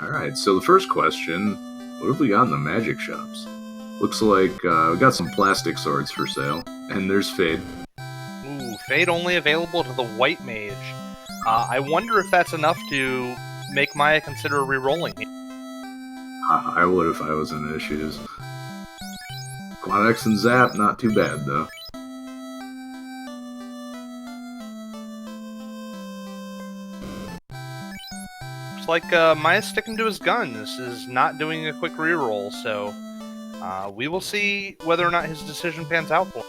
Alright, so the first question, what have we got in the magic shops? Looks like we got some plastic swords for sale, and there's Fade. Ooh, Fade only available to the White Mage. I wonder if that's enough to make Maya consider re-rolling here. I would if I was in issues. Quad X and Zap, not too bad though. Looks like Maya's sticking to his gun. This is not doing a quick re-roll, so we will see whether or not his decision pans out for him.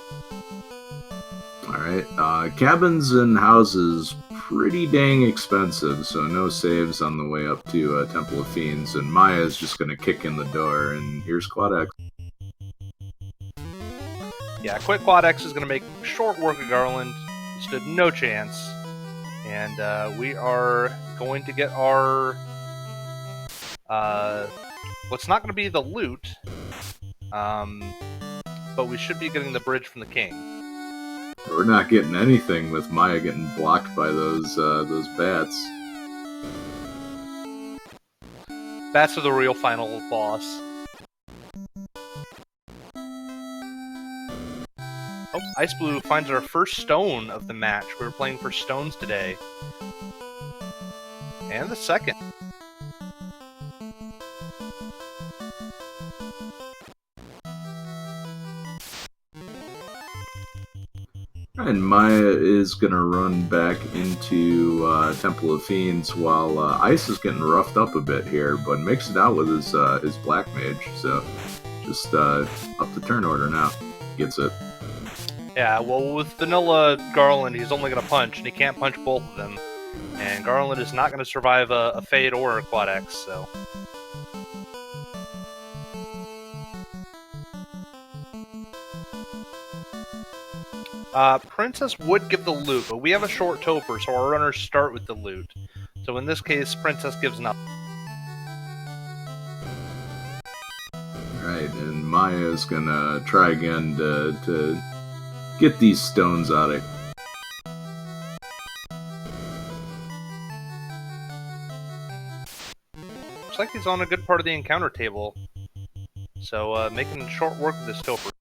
Alright, cabins and houses pretty dang expensive, so no saves on the way up to Temple of Fiends, and Maya's just gonna kick in the door, and here's Quad X. Yeah, quick Quad X is going to make short work of Garland. He stood no chance. And we are going to get our... what's not going to be the loot, but we should be getting the bridge from the king. We're not getting anything with Maya getting blocked by those bats. Bats are the real final boss. Oh, ichBinmiah finds our first stone of the match. We were playing for stones today. And the second. And Maya is going to run back into Temple of Fiends while Ice is getting roughed up a bit here, but makes it out with his Black Mage. So just up the turn order now. Gets it. Yeah, well, with vanilla Garland, he's only going to punch, and he can't punch both of them. And Garland is not going to survive a Fade or a Quad X, so... Princess would give the loot, but we have a short toper, so our runners start with the loot. So in this case, Princess gives nothing. Right, and Maya's going to try again to get these stones out of it. Looks like he's on a good part of the encounter table. So, making short work of this toper.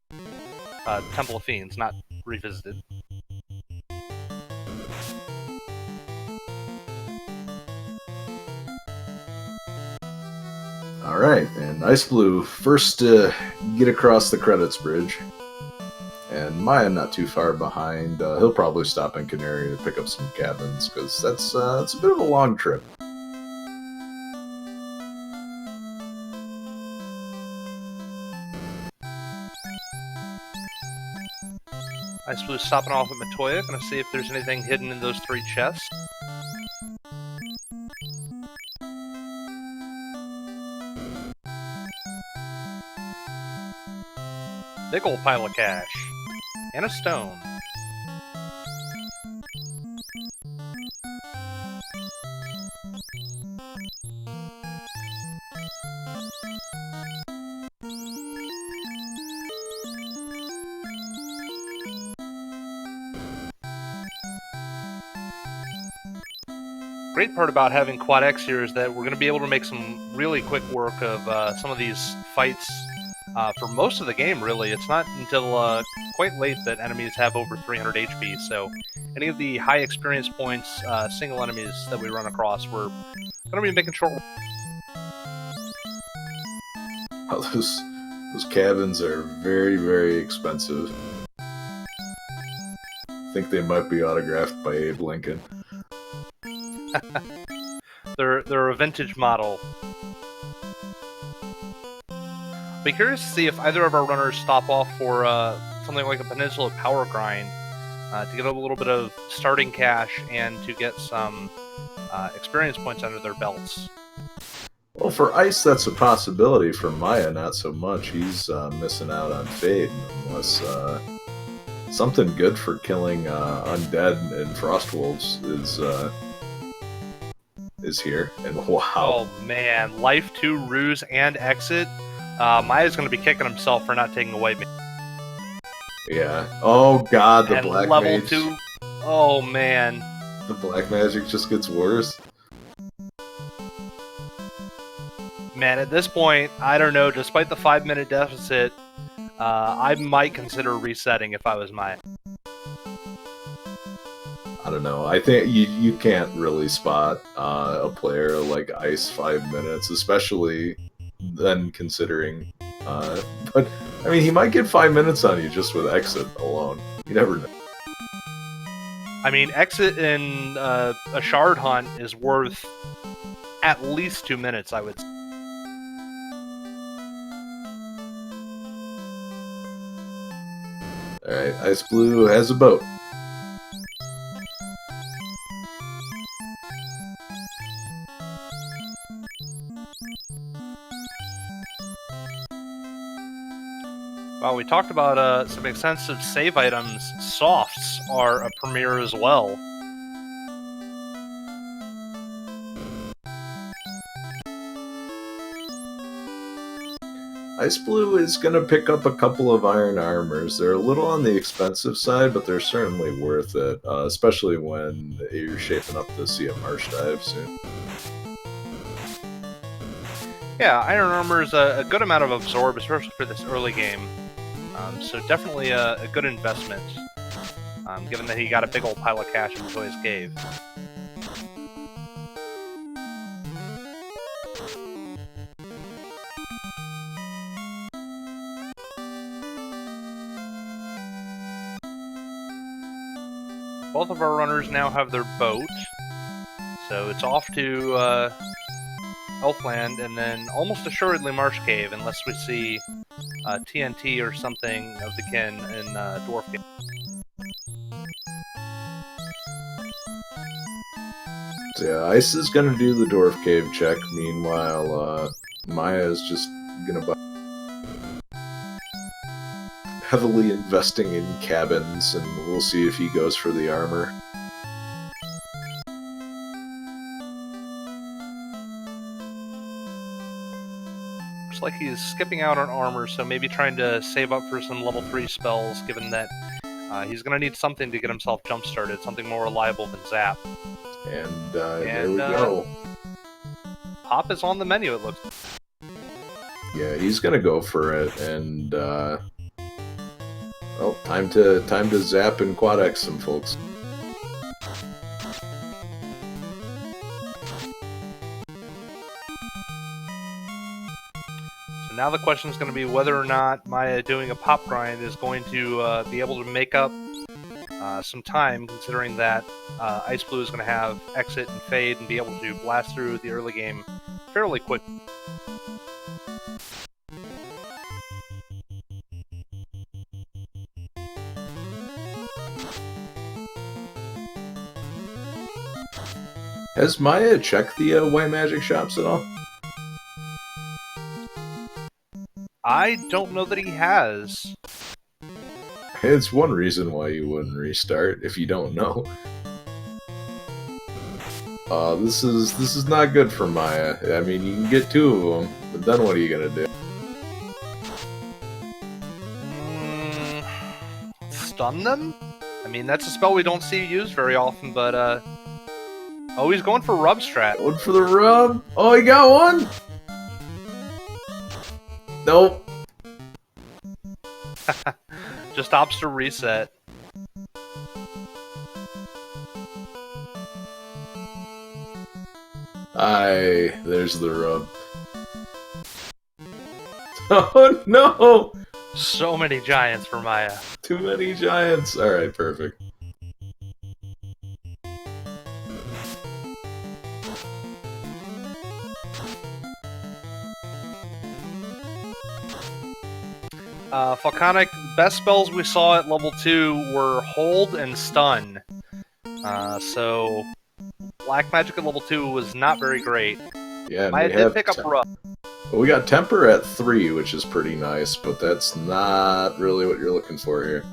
Temple of Fiends, not revisited. Alright, and ichBinmiah first to get across the credits bridge. And Maya not too far behind. He'll probably stop in Canary to pick up some cabins, because that's a bit of a long trip. ichBinmiah stopping off at Matoya, gonna see if there's anything hidden in those 3 chests. Big ol' pile of cash. And a stone. Great part about having Quad X here is that we're going to be able to make some really quick work of some of these fights. For most of the game, really. It's not until quite late that enemies have over 300 HP, so any of the high experience points, single enemies that we run across, we're going to be making short work. Oh, those cabins are very, very expensive. I think they might be autographed by Abe Lincoln. They're a vintage model. Be curious to see if either of our runners stop off for something like a Peninsula Power Grind to get a little bit of starting cash and to get some experience points under their belts. Well, for Ice, that's a possibility. For Maya, not so much. He's missing out on Fade, unless something good for killing undead and frostwolves is here. And wow. Oh man, Life 2, Ruse, and Exit. Maya's going to be kicking himself for not taking away. Yeah. Oh god, the and black level mage. 2. Oh man. The black magic just gets worse. Man, at this point, I don't know. Despite the 5-minute deficit, I might consider resetting if I was Maya. I don't know. I think you can't really spot a player like Ice 5 minutes, especially then considering. But I mean, he might get 5 minutes on you just with exit alone. You never know. I mean, exit in a shard hunt is worth at least 2 minutes, I would say. Alright, xIceblue has a boat. Well, we talked about some extensive save items. Softs are a premier as well. xIceblue is going to pick up a couple of iron armors. They're a little on the expensive side, but they're certainly worth it, especially when you're shaping up to see a marsh dive soon. Yeah, iron armor is a good amount of absorb, especially for this early game. So definitely a good investment, given that he got a big old pile of cash from Toy's Cave. Both of our runners now have their boat, so it's off to Elfland, and then almost assuredly Marsh Cave, unless we see TNT or something of the kin in Dwarf Cave. So yeah, Ice is gonna do the Dwarf Cave check, meanwhile, Maya is just gonna buy heavily investing in cabins, and we'll see if he goes for the armor. Looks like he's skipping out on armor, so maybe trying to save up for some level 3 spells, given that he's going to need something to get himself jump-started, something more reliable than Zap. And there we go. Pop is on the menu, it looks. Yeah, he's gonna go for it, and well, time to zap and quad X some folks. So now the question is going to be whether or not Maya doing a pop grind is going to be able to make up some time, considering that xIceblue is going to have exit and fade and be able to blast through the early game fairly quick. Has Maya checked the white magic shops at all? I don't know that he has. It's one reason why you wouldn't restart if you don't know. This is not good for Maya. I mean, you can get 2 of them, but then what are you gonna do? Stun them? I mean, that's a spell we don't see used very often, but oh, he's going for rub strat. Going for the rub. Oh, he got one. Nope. Just opts to reset. There's the rub. Oh no! So many giants for Maya. Too many giants. Alright, perfect. Falconic, best spells we saw at level 2 were Hold and Stun. So, Black Magic at level 2 was not very great. Yeah, Maya did pick up Rub. Well, we got Temper at 3, which is pretty nice, but that's not really what you're looking for here.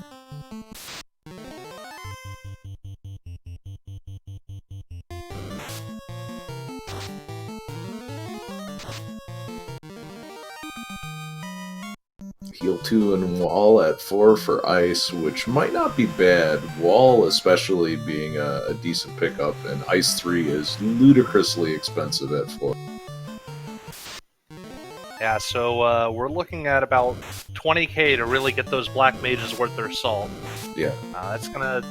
Heal 2 and Wall at 4 for Ice, which might not be bad. Wall especially being a decent pickup, and Ice 3 is ludicrously expensive at 4. Yeah, so we're looking at about 20k to really get those black mages worth their salt. Yeah. That's gonna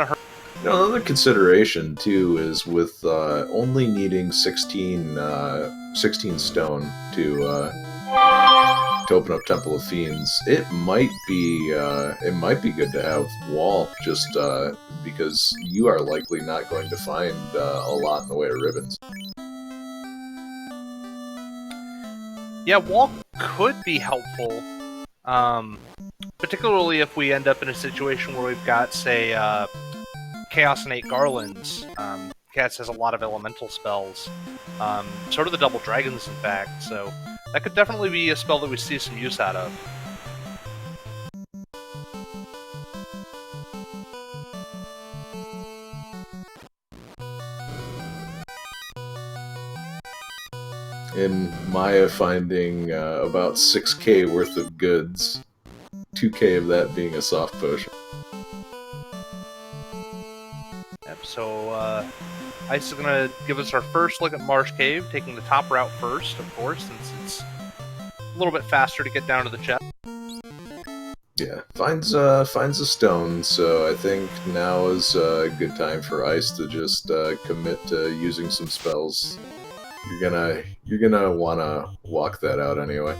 hurt. Another consideration too is with only needing 16 stone to open up Temple of Fiends. It might be good to have wall just because you are likely not going to find a lot in the way of ribbons. Yeah, wall could be helpful, particularly if we end up in a situation where we've got, say, Chaos and 8 Garlands. Cats has a lot of elemental spells. So do the Double Dragons, in fact. So that could definitely be a spell that we see some use out of. In Maya finding about 6k worth of goods, 2k of that being a soft potion. Yep, so Ice is going to give us our first look at Marsh Cave, taking the top route first, of course, since it's a little bit faster to get down to the chest. Yeah, finds a stone, so I think now is a good time for Ice to just commit to using some spells. You're gonna wanna walk that out anyway.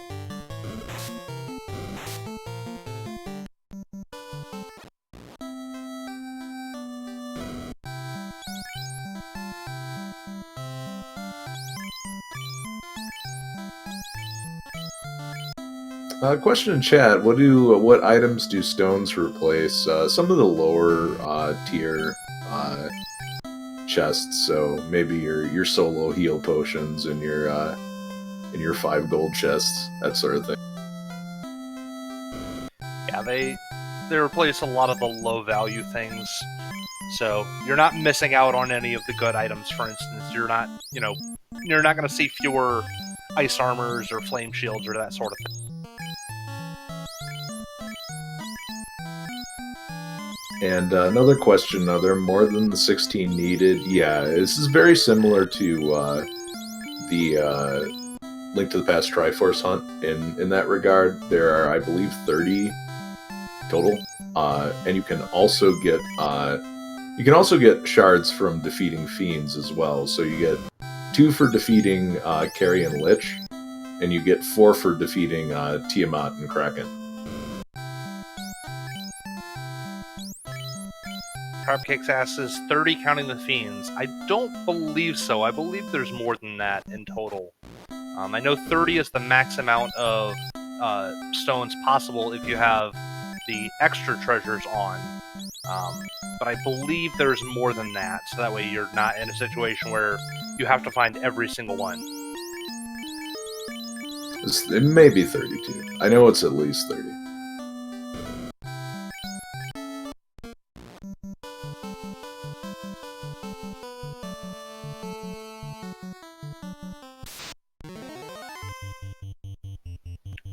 Question in chat: what items do stones replace? Some of the lower tier chests, so maybe your solo heal potions and your 5 gold chests, that sort of thing. Yeah, they replace a lot of the low value things, so you're not missing out on any of the good items. For instance, you're not going to see fewer ice armors or flame shields or that sort of thing. And another question, are there more than the 16 needed? Yeah, this is very similar to the Link to the Past Triforce hunt in that regard. There are, I believe, 30 total, and you can also get shards from defeating fiends as well. So you get 2 for defeating Carrion Lich, and you get 4 for defeating Tiamat and Kraken. Carb Kicks asks, 30 counting the fiends? I don't believe so. I believe there's more than that in total. I know 30 is the max amount of stones possible if you have the extra treasures on. But I believe there's more than that, so that way you're not in a situation where you have to find every single one. It may be 32. I know it's at least 30.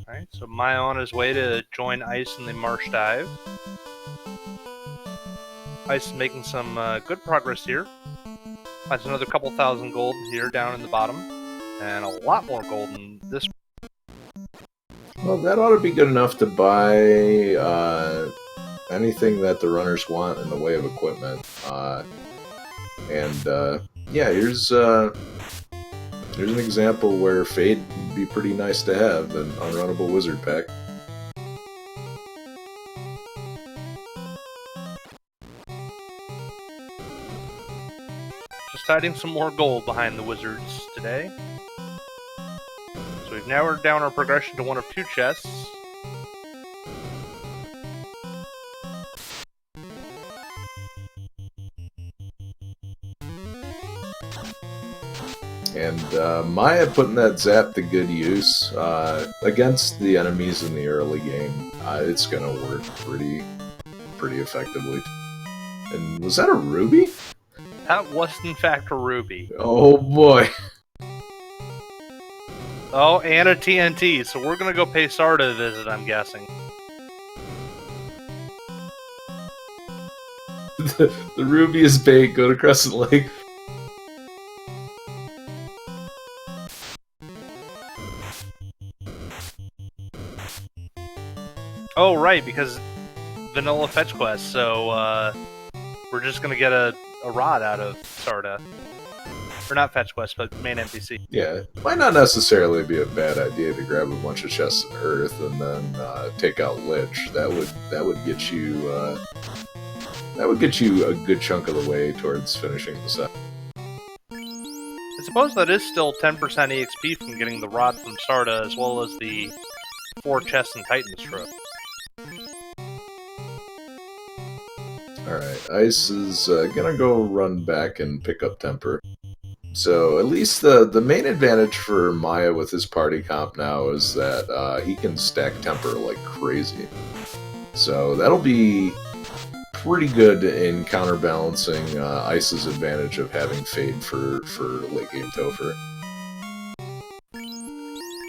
Alright, so Maya on his way to join Ice in the Marsh Dive. Ice is making some good progress here. Finds another couple thousand gold here down in the bottom, and a lot more gold in this. Well, that ought to be good enough to buy anything that the runners want in the way of equipment. Yeah, here's an example where Fade would be pretty nice to have, an unrunnable wizard pack. Just hiding some more gold behind the wizards today. So we've narrowed down our progression to one of 2 chests. And Maya putting that zap to good use against the enemies in the early game. It's gonna work pretty effectively. And was that a ruby? That was in fact a ruby. Oh boy. Oh, and a TNT, so we're gonna go pay Sarda a visit, I'm guessing. The ruby is bait, go to Crescent Lake. Oh, right, because vanilla fetch quest, so we're just gonna get a rod out of Sarda. Or not fetch quest, but main NPC. Yeah, it might not necessarily be a bad idea to grab a bunch of chests of earth and then take out Lich. That would get you a good chunk of the way towards finishing the set. I suppose that is still 10% EXP from getting the rod from Sarda, as well as the 4 chests in Titan's Strip. Alright, Ice is gonna go run back and pick up Temper. So at least the main advantage for Maya with his party comp now is that he can stack Temper like crazy. So that'll be pretty good in counterbalancing Ice's advantage of having Fade for late game Topher.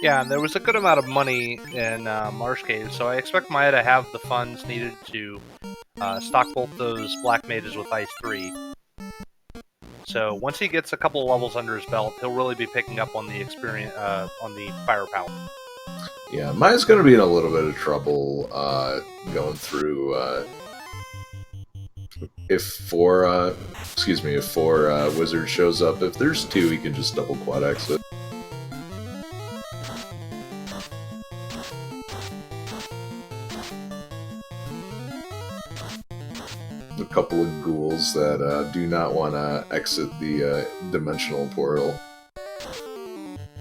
Yeah, and there was a good amount of money in Marsh Cave, so I expect Maya to have the funds needed to stock both those Black Mages with Ice 3. So once he gets a couple of levels under his belt, he'll really be picking up on the experience, on the firepower. Yeah, Maya's going to be in a little bit of trouble going through. If four wizard shows up, if there's 2, he can just double quad exit. A couple of ghouls that do not want to exit the dimensional portal.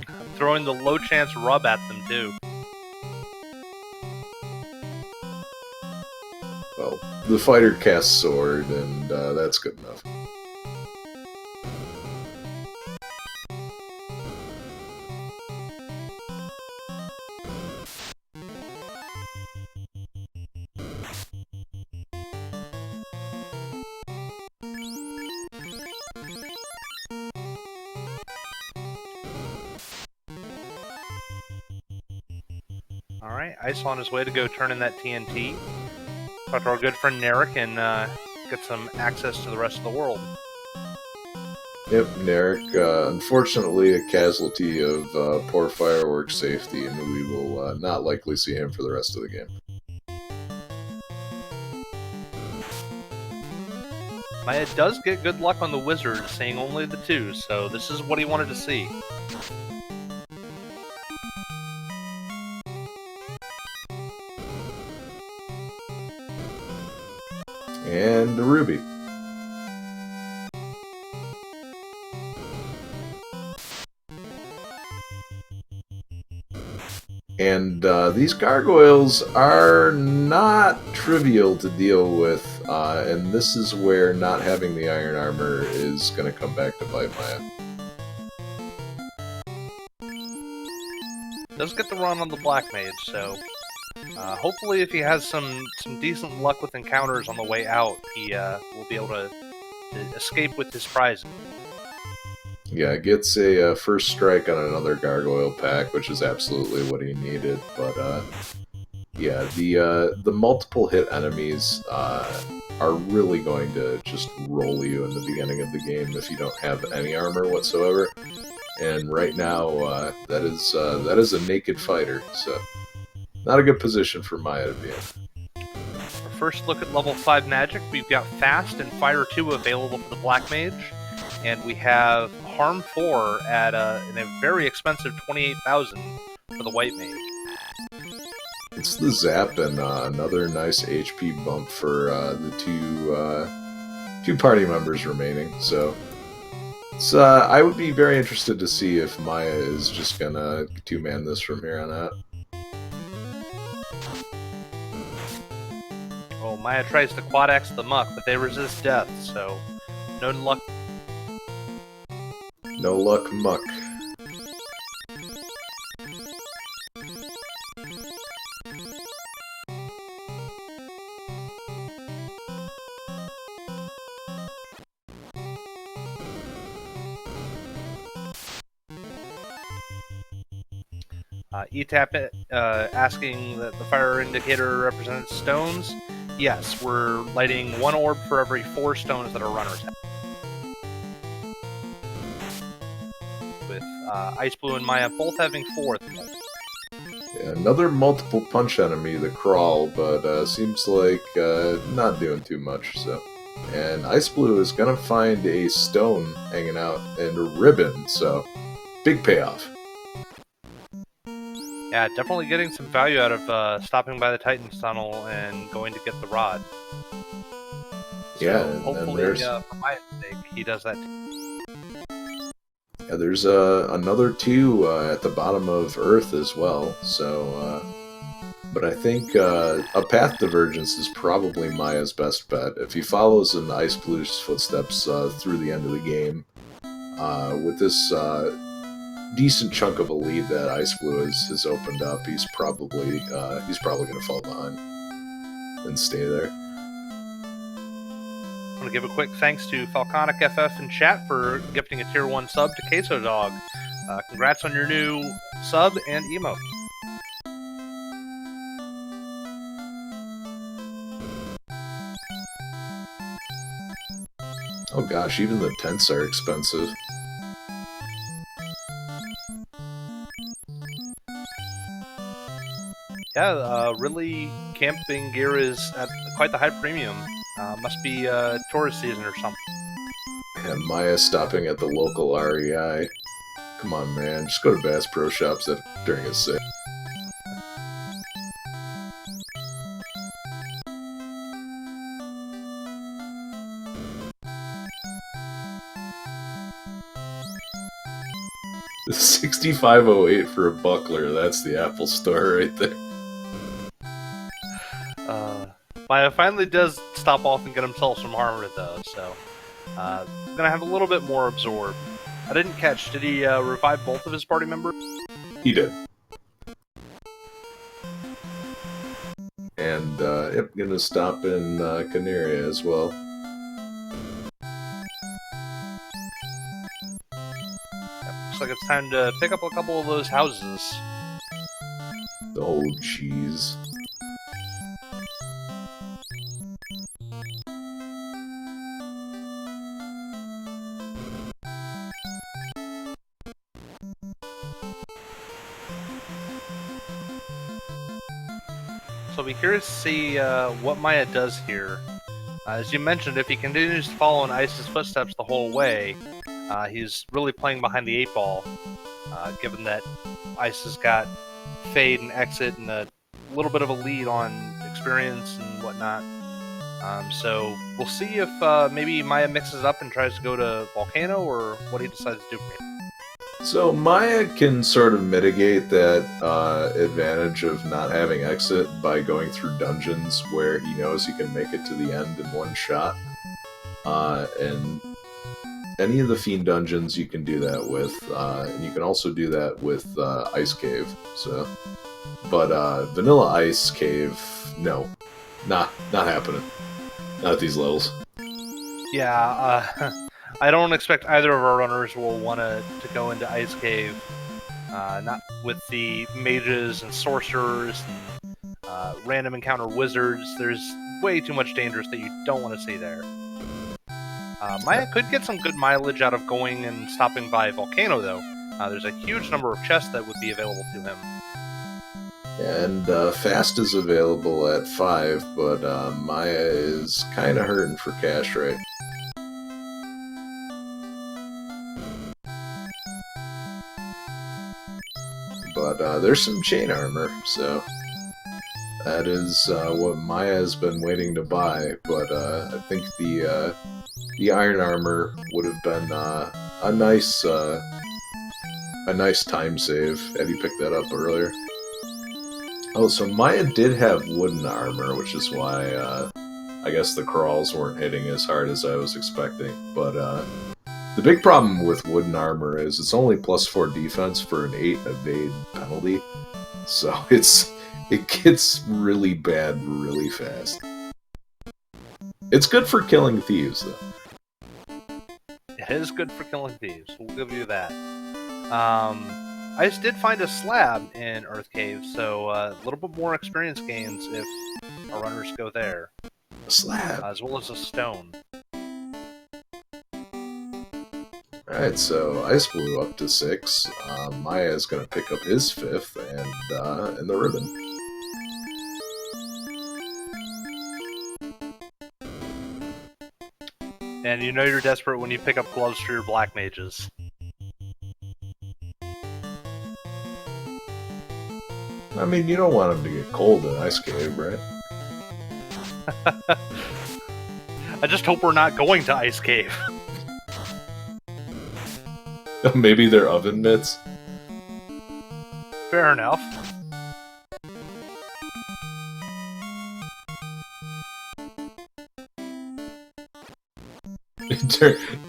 I'm throwing the low chance rub at them too. Well, the fighter casts sword, and that's good enough. Alright, Ice on his way to go turn in that TNT. Talk to our good friend Narek and get some access to the rest of the world. Yep, Narek, unfortunately a casualty of poor fireworks safety, and we will not likely see him for the rest of the game. Maya does get good luck on the wizard, saying only the 2, so this is what he wanted to see. And the ruby. And these gargoyles are not trivial to deal with, and this is where not having the iron armor is going to come back to bite Maya. Does get the run on the Black Mage, so hopefully if he has some decent luck with encounters on the way out, he will be able to escape with his prize. Yeah, gets a first strike on another gargoyle pack, which is absolutely what he needed. But yeah, the multiple hit enemies are really going to just roll you in the beginning of the game if you don't have any armor whatsoever. And right now, that is a naked fighter, so not a good position for Maya to be in. Our first look at level 5 magic, we've got Fast and Fire 2 available for the Black Mage, and we have Harm 4 at in a very expensive 28,000 for the White Mage. It's the Zap and another nice HP bump for the two party members remaining, so it's, I would be very interested to see if Maya is just gonna 2-man this from here on out. Well, Maya tries to quad X the Muck, but they resist death, so no luck. No luck, Muck. ETAP asking that the fire indicator represents stones. Yes, we're lighting 1 orb for every 4 stones that our runners have. With iCiceblue and Maya both having 4 at the moment. Another multiple punch enemy, the Crawl, but seems like not doing too much. So, and iCiceblue is gonna find a stone hanging out and a ribbon. So, big payoff. Yeah, definitely getting some value out of stopping by the Titan's tunnel and going to get the rod. So Yeah, and hopefully, there's for my sake, he does that. yeah, there's another two at the bottom of Earth as well. So, but I think a path divergence is probably Maya's best bet. If he follows in iCiblue's footsteps through the end of the game, with this decent chunk of a lead that iCiceblue has opened up, he's probably going to fall behind and stay there. I want to give a quick thanks to Falconic FF in chat for gifting a tier 1 sub to Queso Dog. Congrats on your new sub and emote. Oh gosh, even the tents are expensive. Yeah, really, camping gear is at quite the high premium. Must be tourist season or something. And Maya stopping at the local REI. Come on, man, just go to Bass Pro Shops during a sale. The 6508 for a buckler, that's the Apple Store right there. Maya finally does stop off and get himself some armor though, so gonna have a little bit more absorb. I didn't catch, did he revive both of his party members? He did. And, yep, gonna stop in Canaria as well. Looks like it's time to pick up a couple of those houses. Oh, jeez. So I'll be curious to see what Maya does here. As you mentioned, if he continues to follow in Ice's footsteps the whole way, he's really playing behind the 8 ball, given that Ice has got Fade and Exit and a little bit of a lead on experience and whatnot. So we'll see if maybe Maya mixes up and tries to go to Volcano, or what he decides to do from here. So Maya can sort of mitigate that advantage of not having Exit by going through dungeons where he knows he can make it to the end in one shot. And any of the Fiend dungeons you can do that with, and you can also do that with Ice Cave. So, but Vanilla Ice Cave, no, not happening. Not at these levels. Yeah, I don't expect either of our runners will want to go into Ice Cave. Not with the mages and sorcerers and random encounter wizards. There's way too much dangerous that you don't want to see there. Maya could get some good mileage out of going and stopping by Volcano, though. There's a huge number of chests that would be available to him. And Fast is available at 5, but Maya is kind of hurting for cash right. But there's some chain armor, so that is what Maya has been waiting to buy. But I think the iron armor would have been a nice time save had you picked that up earlier. Oh, so Maya did have wooden armor, which is why I guess the crawls weren't hitting as hard as I was expecting. But the big problem with wooden armor is it's only +4 defense for an 8 evade penalty, so it gets really bad really fast. It's good for killing thieves, though. It is good for killing thieves. We'll give you that. I just did find a slab in Earth Cave, so a little bit more experience gains if our runners go there. A slab? As well as a stone. Alright, so iCiceblue up to 6. Maya is going to pick up his 5th and the ribbon. And you know you're desperate when you pick up gloves for your black mages. I mean, you don't want him to get cold in Ice Cave, right? I just hope we're not going to Ice Cave. Maybe they're oven mitts? Fair enough.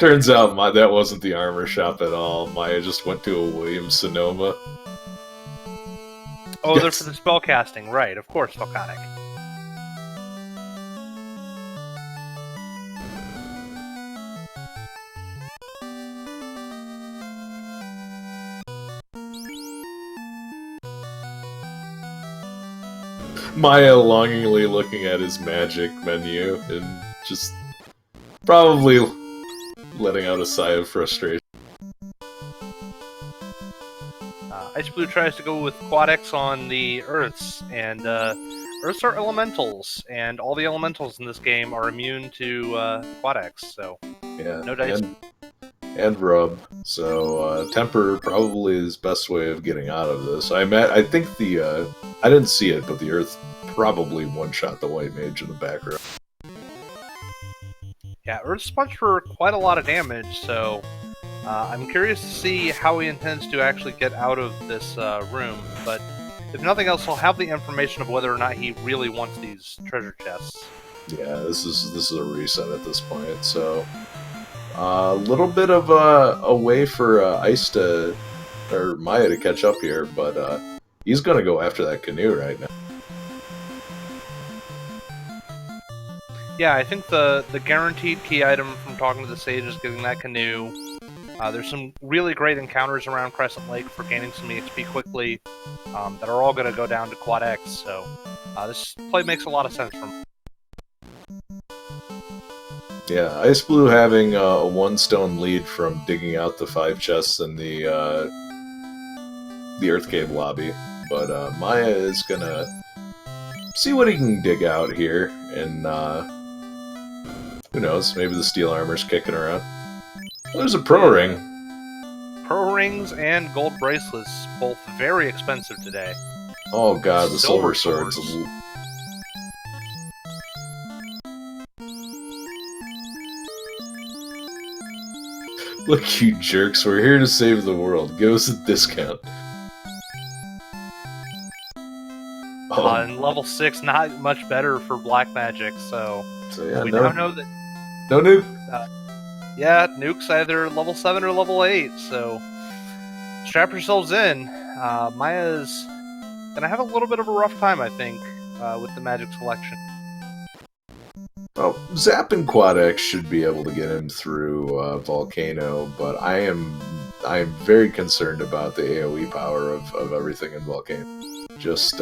Turns out that wasn't the armor shop at all. Maya just went to a Williams-Sonoma. Oh, they're for the spell casting, right? Of course, Volcanic. Maya longingly looking at his magic menu and just probably letting out a sigh of frustration. iCiceblue tries to go with Quad X on the Earths, and Earths are elementals, and all the elementals in this game are immune to Quad X, so yeah, no dice. And rub, so temper probably is best way of getting out of this. I think I didn't see it, but the Earth probably one-shot the white mage in the background. Yeah, Earth's punch for quite a lot of damage, so I'm curious to see how he intends to actually get out of this room, but if nothing else, he'll have the information of whether or not he really wants these treasure chests. Yeah, this is a reset at this point, so a little bit of a way for Maya to catch up here, but he's gonna go after that canoe right now. Yeah, I think the guaranteed key item from talking to the sage is getting that canoe. There's some really great encounters around Crescent Lake for gaining some EXP quickly that are all going to go down to Quad X, so this play makes a lot of sense for me. Yeah, iCiceblue having a 1-stone lead from digging out the 5 chests in the Earth Cave lobby, but Maya is gonna see what he can dig out here, and who knows, maybe the steel armor's kicking around. There's a pro ring. Pro rings and gold bracelets, both very expensive today. Oh god, the silver swords. Look, you jerks, we're here to save the world. Give us a discount. And level 6, not much better for black magic, so yeah, we now know that... No nuke! Yeah, nuke's either level 7 or level 8, so strap yourselves in. Maya's gonna have a little bit of a rough time, I think, with the magic selection. Well, Zap and Quad X should be able to get him through Volcano, but I am very concerned about the AoE power of everything in Volcano. Just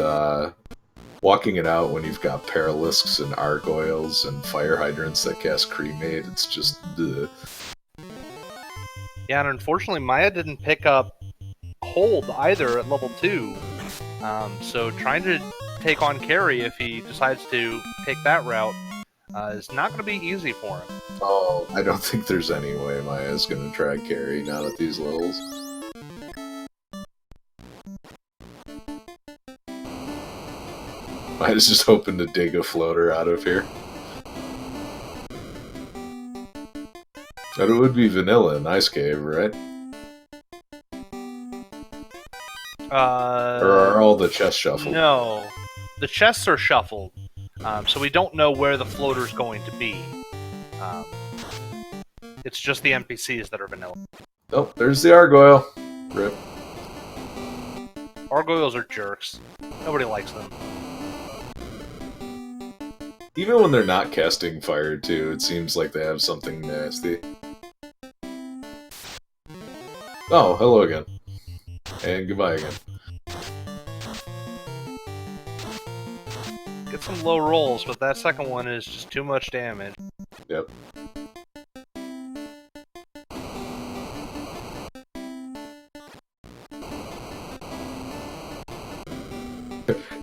walking it out when you've got Paralisks and Argoyles and Fire Hydrants that cast Cremate, it's just... Ugh. Yeah, and unfortunately Maya didn't pick up Hold either at level 2, so trying to take on Carry if he decides to take that route is not going to be easy for him. Oh, I don't think there's any way Maya's going to try Carry, not at these levels. I was just hoping to dig a floater out of here. But it would be vanilla in Ice Cave, right? Or are all the chests shuffled? No. The chests are shuffled, so we don't know where the floater's going to be. It's just the NPCs that are vanilla. Oh, there's the Argoyle. Rip. Argoyles are jerks. Nobody likes them. Even when they're not casting fire, too, it seems like they have something nasty. Oh, hello again. And goodbye again. Get some low rolls, but that second one is just too much damage. Yep.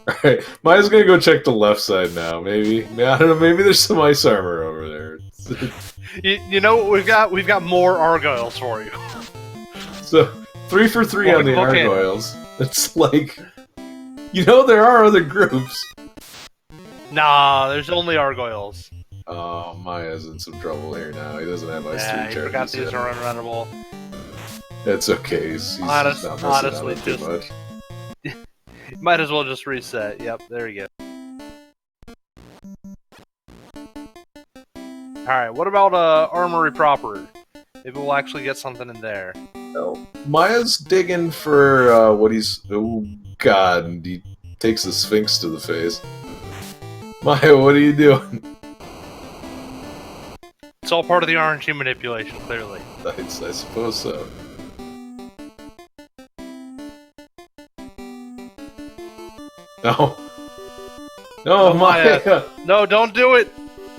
Alright, Maya's gonna go check the left side now. Maybe. I don't know, maybe there's some ice armor over there. You know what we've got? We've got more Argyles for you. So, 3 for 3 on the Volcano. Argyles. It's like... You know, there are other groups. Nah, there's only Argyles. Oh, Maya's in some trouble here now. He doesn't have ice Yeah, 3 you forgot charges these yet. are unrunnable. It's okay. He's not messing honestly, on it too much. Might as well just reset. Yep, there you go. Alright, what about Armory proper? Maybe we'll actually get something in there. No. Maya's digging for what he's... Oh, God. And he takes the Sphinx to the face. Maya, what are you doing? It's all part of the RNG manipulation, clearly. I suppose so. No. No, Maya! No, don't do it!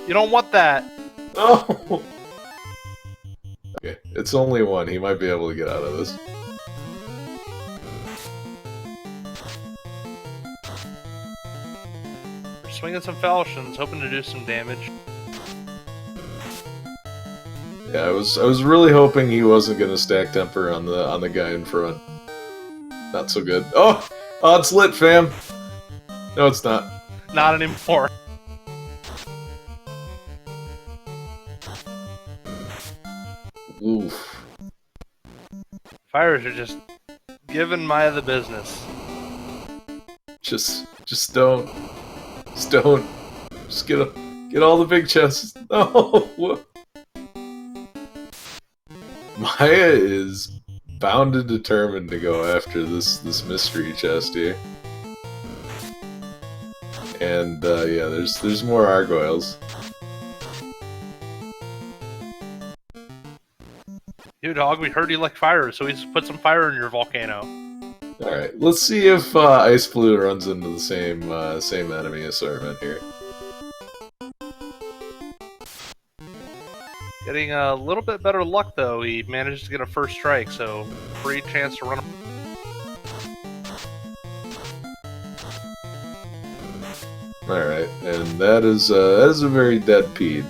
You don't want that! No! Okay, it's only one. He might be able to get out of this. We're swinging some falchions, hoping to do some damage. Yeah, I was really hoping he wasn't gonna stack temper on the guy in front. Not so good. Oh! Oh, it's lit, fam! No, it's not. Not anymore. Oof. Fires are just giving Maya the business. Just don't. Just don't. Just get all the big chests. No! Maya is bound and determined to go after this mystery chest here. And yeah, there's more Argyles. Dude, dog, we heard you like fire, so we just put some fire in your volcano. Alright, let's see if ichBinmiah runs into the same enemy assortment here. Getting a little bit better luck, though. He managed to get a first strike, so free chance to run. Alright, and that is a very dead peed.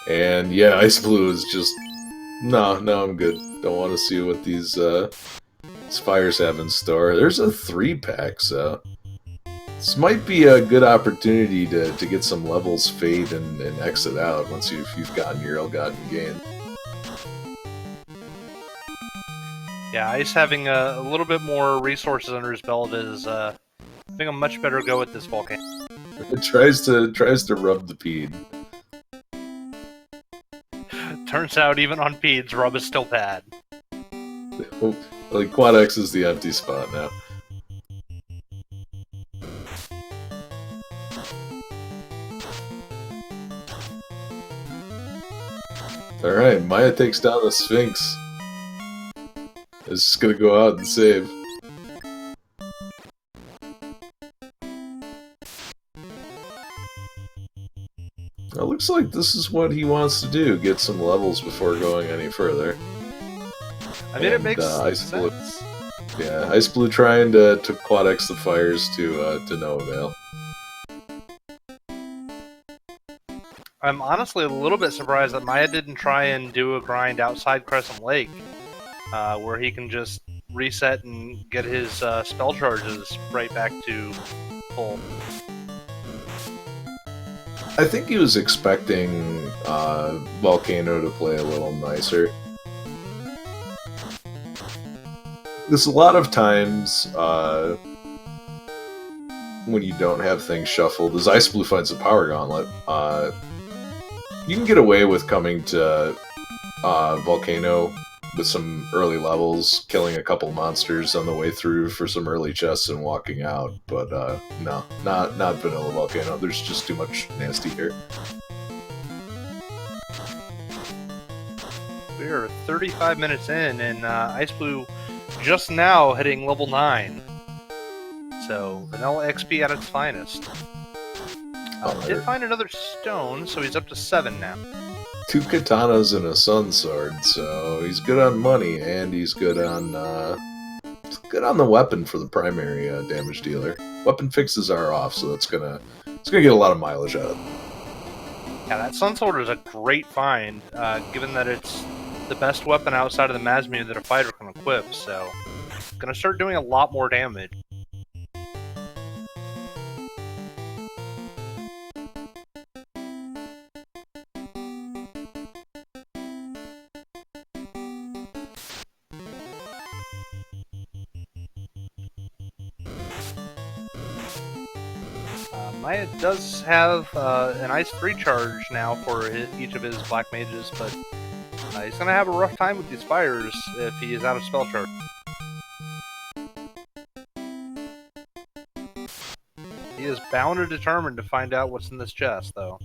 And yeah, xIceblue is just... No, I'm good. Don't want to see what these fires have in store. There's a 3-pack, so... This might be a good opportunity to get some levels fade and exit out once you've gotten your ill-gotten gain. Yeah, Ice having a little bit more resources under his belt is having a much better go at this volcano. It tries to rub the peed. Turns out even on Peds, rub is still bad. Like, Quad X is the empty spot now. Alright, Maya takes down the Sphinx. Is just gonna go out and save. It looks like this is what he wants to do, get some levels before going any further. I mean, it makes ichBinmiah, sense. yeah, ichBinmiah trying to Quad X the fires to no avail. I'm honestly a little bit surprised that Maya didn't try and do a grind outside Crescent Lake, where he can just reset and get his spell charges right back to full. I think he was expecting Volcano to play a little nicer. Because a lot of times, when you don't have things shuffled, as ichBinmiah fights a Power Gauntlet, you can get away with coming to Volcano with some early levels, killing a couple monsters on the way through for some early chests and walking out. But no, not Vanilla Volcano. There's just too much nasty here. We are 35 minutes in, and ichBinmiah just now hitting level 9. So, Vanilla XP at its finest. Did find another stone, so he's up to 7 now. 2 katanas and a sun sword, so he's good on money, and he's good on the weapon for the primary damage dealer. Weapon fixes are off, so it's gonna get a lot of mileage out of it. Yeah, that sun sword is a great find, given that it's the best weapon outside of the Mazmir that a fighter can equip. So, gonna start doing a lot more damage. Maya does have an Ice 3 charge now for each of his Black Mages, but he's going to have a rough time with these fires if he is out of spell charge. He is bound and determined to find out what's in this chest, though.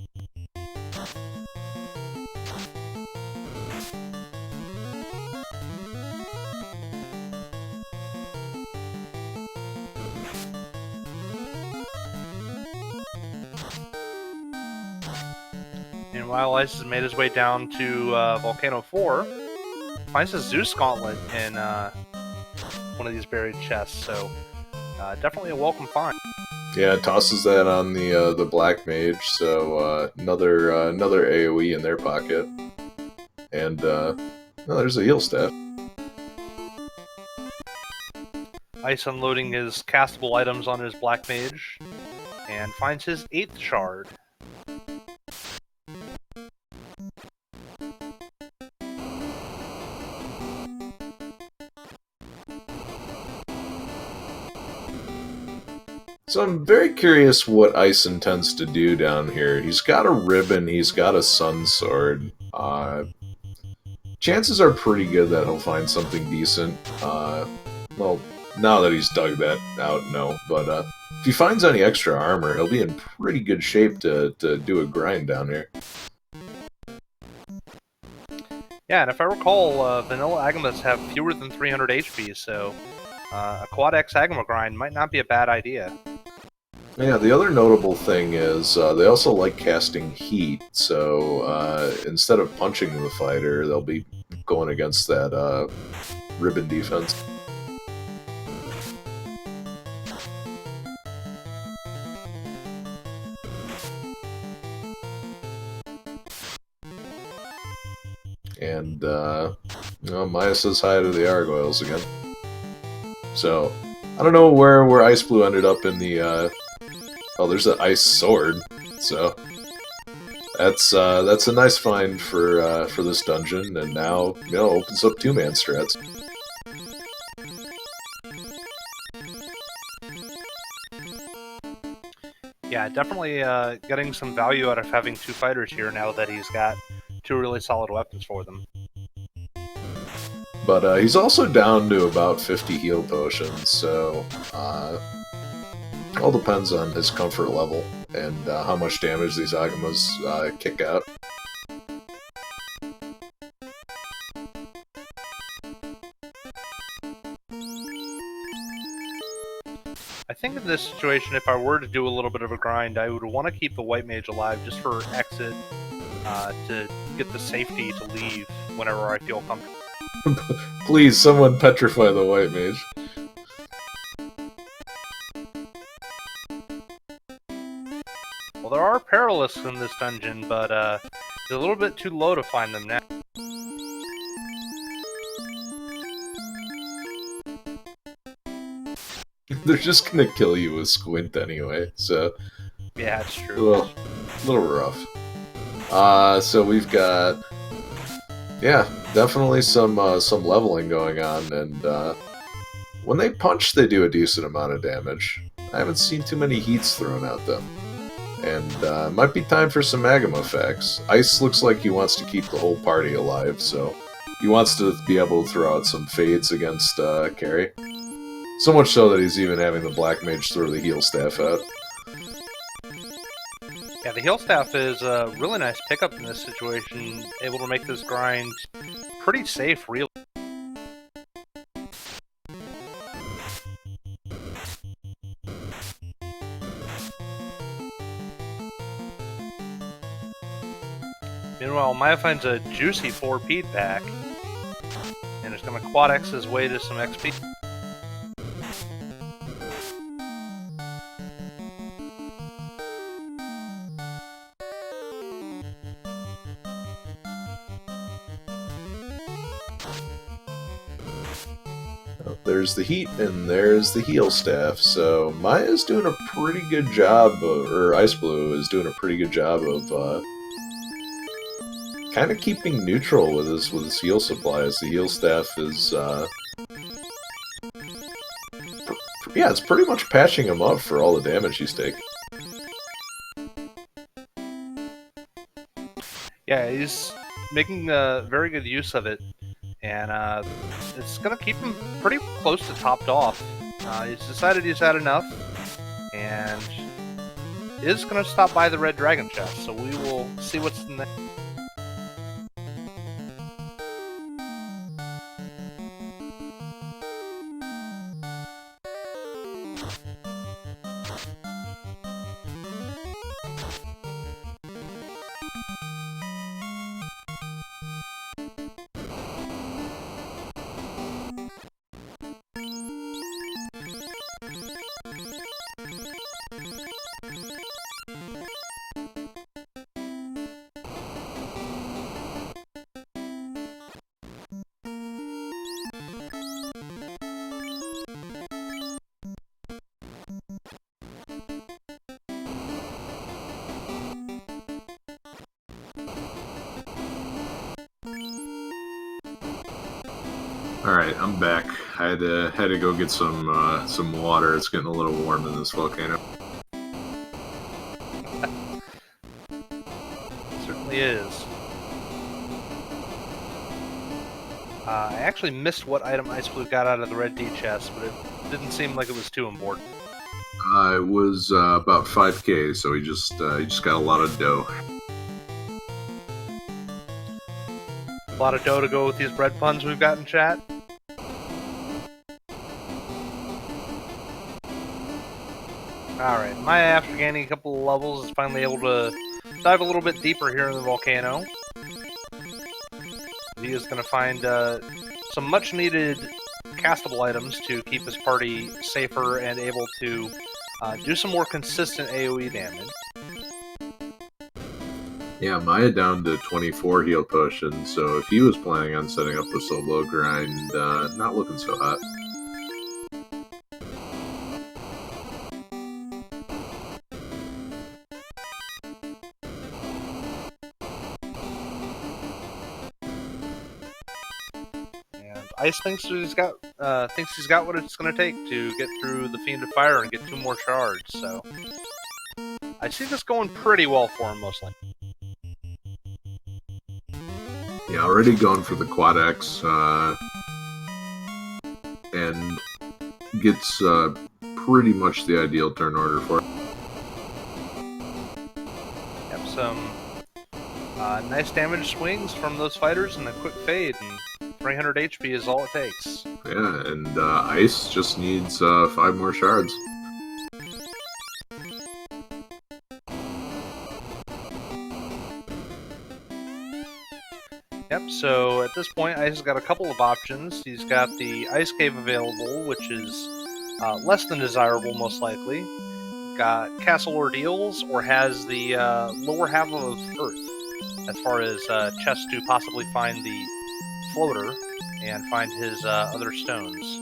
Meanwhile, Ice has made his way down to Volcano 4. Finds a Zeus Gauntlet in one of these buried chests, so definitely a welcome find. Yeah, tosses that on the Black Mage, so another AoE in their pocket. And there's a heal staff. Ice unloading his castable items on his Black Mage, and finds his 8th shard. So I'm very curious what Ice intends to do down here. He's got a ribbon, he's got a sun sword. Chances are pretty good that he'll find something decent. Well, now that he's dug that out, no. But if he finds any extra armor, he'll be in pretty good shape to do a grind down here. Yeah, and if I recall, vanilla Agamas have fewer than 300 HP, so a Quad X Agama grind might not be a bad idea. Yeah, the other notable thing is they also like casting heat, so instead of punching the fighter, they'll be going against that ribbon defense. And, Maya says hi to the Gargoyles again. So, I don't know where xIceblue ended up in the, oh, there's an ice sword, so that's a nice find for this dungeon, and now, opens up 2-man strats. Yeah, definitely getting some value out of having 2 fighters here now that he's got 2 really solid weapons for them. But he's also down to about 50 heal potions, so all depends on his comfort level and how much damage these Agamas kick out. I think in this situation, if I were to do a little bit of a grind, I would want to keep the White Mage alive just for exit, to get the safety to leave whenever I feel comfortable. Please, someone petrify the White Mage. Well, there are Paralisks in this dungeon, but it's a little bit too low to find them now. They're just gonna kill you with Squint anyway, so... Yeah, it's true. A little rough. So we've got... Yeah, definitely some leveling going on, and when they punch, they do a decent amount of damage. I haven't seen too many heats thrown at them. And might be time for some Agama effects. Ice looks like he wants to keep the whole party alive, so he wants to be able to throw out some fades against Carrie. So much so that he's even having the Black Mage throw the heal staff out. Yeah, the heal staff is a really nice pickup in this situation, able to make this grind pretty safe, really. Meanwhile, Maya finds a juicy 4P pack, and is going to quad X his way to some XP. There's the heat and there's the heal staff. So Maya's doing a pretty good job, or iCiceblue is doing a pretty good job of kind of keeping neutral with his heal supplies. The heal staff is, yeah, it's pretty much patching him up for all the damage he's taking. Yeah, he's making very good use of it, and it's going to keep him pretty close to topped off. He's decided he's had enough, and is going to stop by the red dragon chest, so we will see what's in there. Alright, I'm back. I had to go get some water. It's getting a little warm in this volcano. It certainly is. I actually missed what item iCiceblue got out of the red D chest, but it didn't seem like it was too important. It was about 5k, so he just got a lot of dough. A lot of dough to go with these bread puns we've got in chat. Alright, Maya, after gaining a couple of levels, is finally able to dive a little bit deeper here in the volcano. He is going to find some much-needed castable items to keep his party safer and able to do some more consistent AoE damage. Yeah, Maya down to 24 heal potions, so if he was planning on setting up a solo grind, not looking so hot. And Ice thinks he's got what it's going to take to get through the Fiend of Fire and get 2 more shards, so I see this going pretty well for him, mostly. Yeah, already going for the quad X, and gets pretty much the ideal turn order for it. Yep, some nice damage swings from those fighters and a quick fade, and 300 HP is all it takes. Yeah, and Ice just needs 5 more shards. Yep, so at this point, Ice has got a couple of options. He's got the Ice Cave available, which is less than desirable, most likely. Got Castle Ordeals, or has the lower half of Earth, as far as chests to possibly find the floater and find his other stones.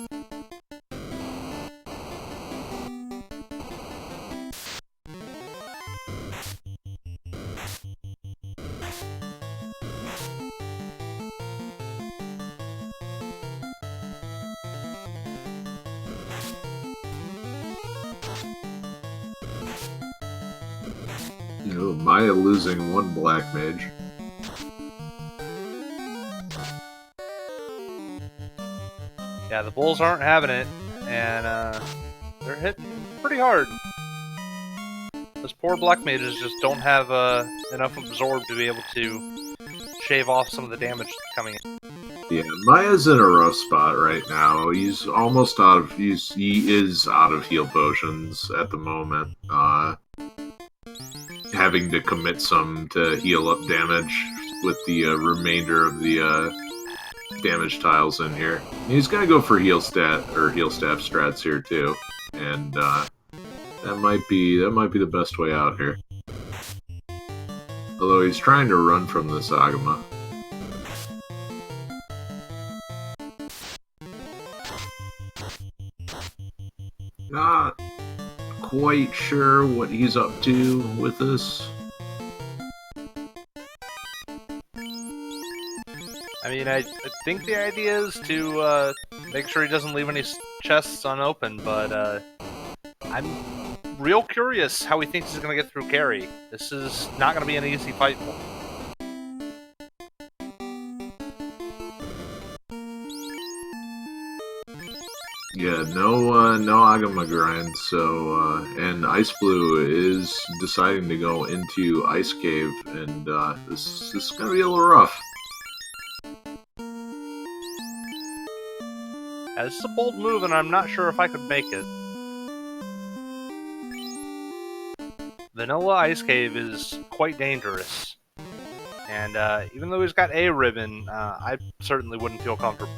Oh, Maya losing 1 black mage. Yeah, the Bulls aren't having it, and they're hitting pretty hard. Those poor black mages just don't have enough absorb to be able to shave off some of the damage coming in. Yeah, Maya's in a rough spot right now. He's almost out of he is out of heal potions at the moment. Having to commit some to heal up damage with the remainder of the damage tiles in here. He's gonna go for heal staff strats here too, and that might be the best way out here. Although he's trying to run from this Agama. Not quite sure what he's up to with this. I mean, I think the idea is to make sure he doesn't leave any chests unopened, but I'm real curious how he thinks he's going to get through Carrie. This is not going to be an easy fight for him. Yeah, no Agama grind, so, and ichBinmiah is deciding to go into Ice Cave, and, this is gonna be a little rough. Yeah, this is a bold move, and I'm not sure if I could make it. Vanilla Ice Cave is quite dangerous, and, even though he's got a ribbon, I certainly wouldn't feel comfortable.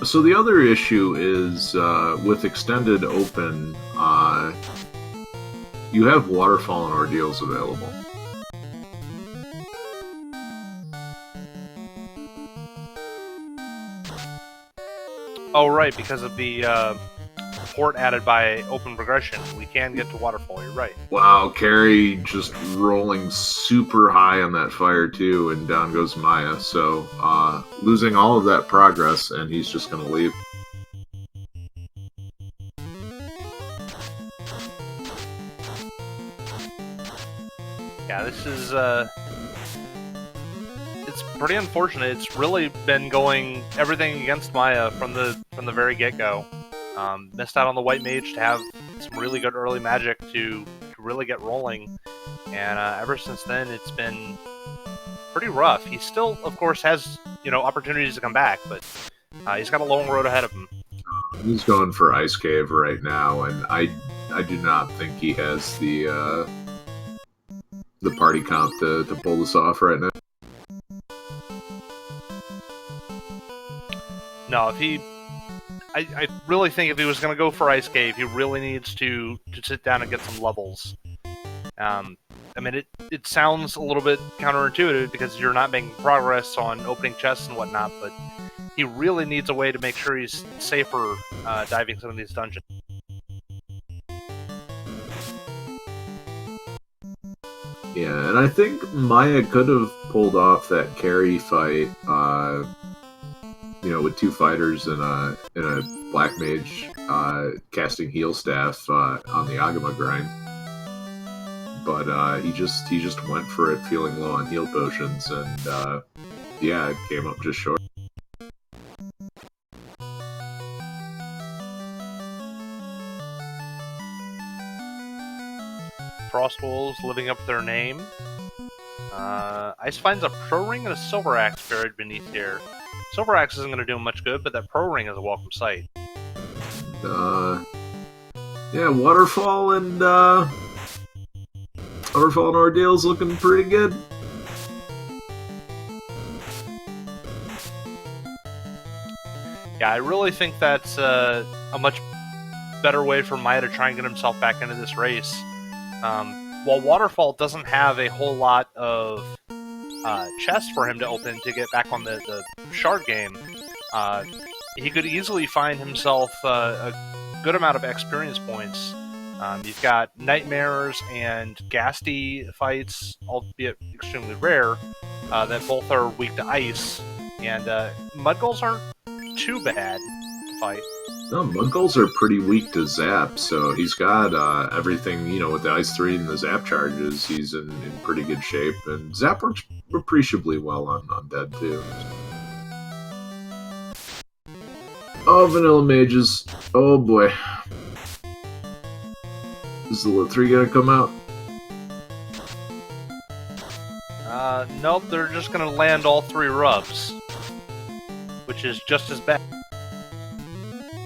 So the other issue is, with Extended Open, you have Waterfall and Ordeals available. Oh, right, because of the, port added by Open Progression, we can get to Waterfall, you're right. Wow, Carrie just rolling super high on that fire too, and down goes Maya, so, losing all of that progress, and he's just gonna leave. Yeah, this is, it's pretty unfortunate. It's really been going everything against Maya from the very get-go. Missed out on the White Mage to have some really good early magic to really get rolling, and ever since then it's been pretty rough. He still, of course, has, you know, opportunities to come back, but he's got a long road ahead of him. He's going for Ice Cave right now, and I do not think he has the party comp to pull this off right now. No, if he... I really think if he was going to go for Ice Cave, he really needs to sit down and get some levels. I mean, it sounds a little bit counterintuitive because you're not making progress on opening chests and whatnot, but he really needs a way to make sure he's safer diving some of these dungeons. Yeah, and I think Maya could have pulled off that carry fight, you know, with two fighters and a black mage casting heal staff on the Agama grind. But he just went for it feeling low on heal potions, and yeah, it came up just short. Frost Wolves living up their name. Ice finds a Pro Ring and a Silver Axe buried beneath here. Silver Axe isn't going to do him much good, but that Pro Ring is a welcome sight. Yeah, Waterfall and Ordeal's looking pretty good. Yeah, I really think that's a much better way for Maya to try and get himself back into this race. While Waterfall doesn't have a whole lot of chests for him to open to get back on the shard game, he could easily find himself a good amount of experience points. You've got Nightmares and Ghastly fights, albeit extremely rare, that both are weak to ice, and Mudgulls aren't too bad to fight. No, Mudgulls are pretty weak to Zap, so he's got everything, you know, with the Ice 3 and the Zap charges, he's in pretty good shape, and Zap works appreciably well on Undead, too. Oh, Vanilla Mages. Oh, boy. Is the Lit 3 gonna come out? Nope, they're just gonna land all three rubs, which is just as bad.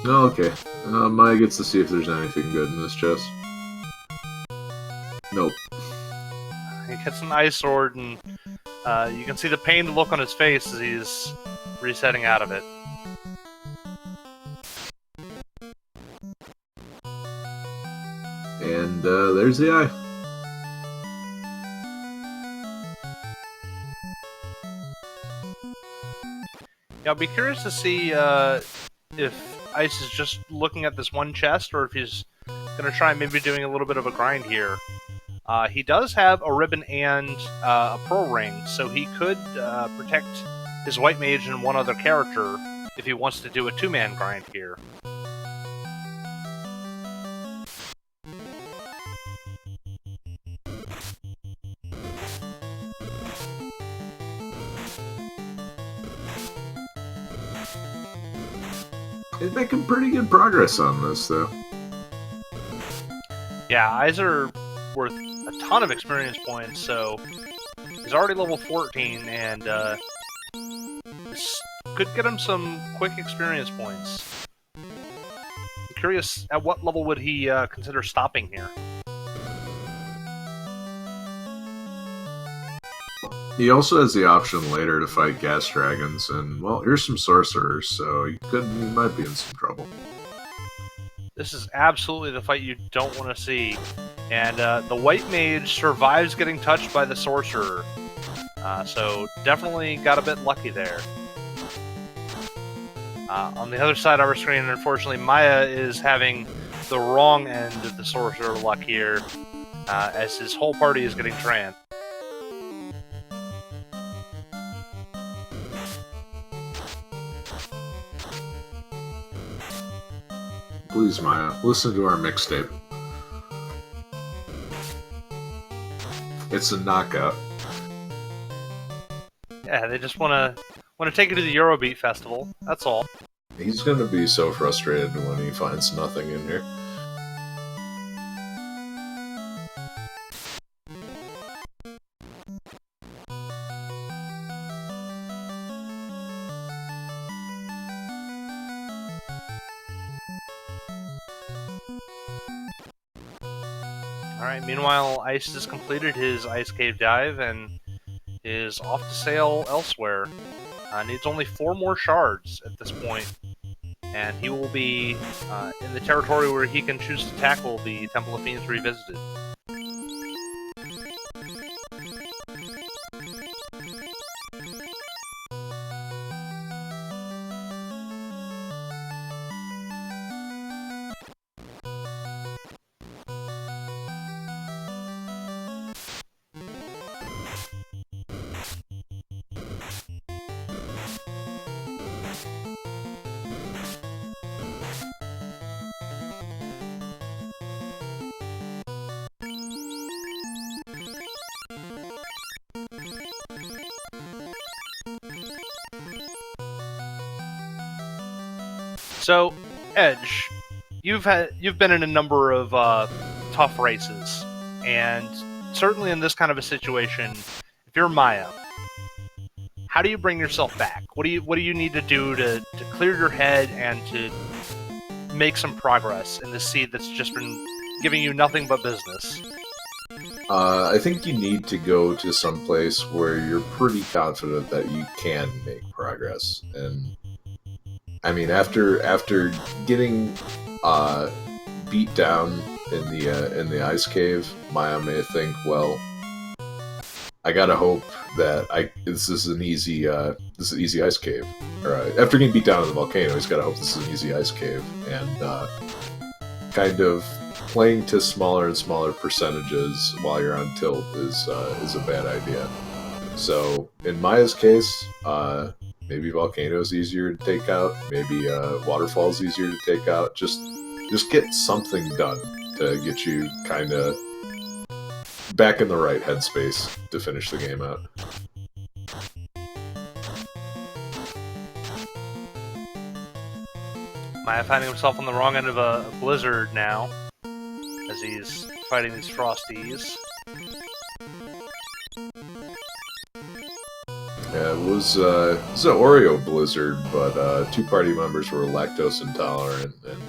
Oh, okay. Maya gets to see if there's anything good in this chest. Nope. he gets an ice sword, and you can see the pained look on his face as he's resetting out of it. And there's the eye. Yeah, I'll be curious to see if Ice is just looking at this one chest, or if he's going to try maybe doing a little bit of a grind here. He does have a ribbon and a pearl ring, so he could protect his white mage and one other character if he wants to do a two-man grind here. He's making pretty good progress on this, though. Yeah, eyes are worth a ton of experience points, so he's already level 14, and this could get him some quick experience points. I'm curious, at what level would he consider stopping here? He also has the option later to fight gas dragons, and, well, here's some sorcerers, so he might be in some trouble. This is absolutely the fight you don't want to see. And the white mage survives getting touched by the sorcerer. So definitely got a bit lucky there. On the other side of our screen, unfortunately, Maya is having the wrong end of the sorcerer luck here, as his whole party is getting tranced. Please, Maya, listen to our mixtape. It's a knockout. Yeah, they just want to take it to the Eurobeat festival. That's all. He's gonna be so frustrated when he finds nothing in here. Alright, meanwhile, Ice has completed his Ice Cave dive and is off to sail elsewhere. Needs only 4 more shards at this point, and he will be in the territory where he can choose to tackle the Temple of Fiends Revisited. So, Edge, you've been in a number of tough races, and certainly in this kind of a situation, if you're Maya, how do you bring yourself back? What do you need to do to clear your head and to make some progress in this seed that's just been giving you nothing but business? I think you need to go to some place where you're pretty confident that you can make progress. And I mean, after getting beat down in the ice cave, Maya may think, well, I gotta hope that this is an easy ice cave. Or after getting beat down in the volcano, he's gotta hope this is an easy ice cave, and kind of playing to smaller and smaller percentages while you're on tilt is a bad idea. So in Maya's case, maybe Volcano's easier to take out, maybe Waterfall's easier to take out. Just get something done to get you kind of back in the right headspace to finish the game out. Maya finding himself on the wrong end of a blizzard now, as he's fighting these frosties. Yeah, it was an Oreo blizzard, but 2 party members were lactose intolerant, and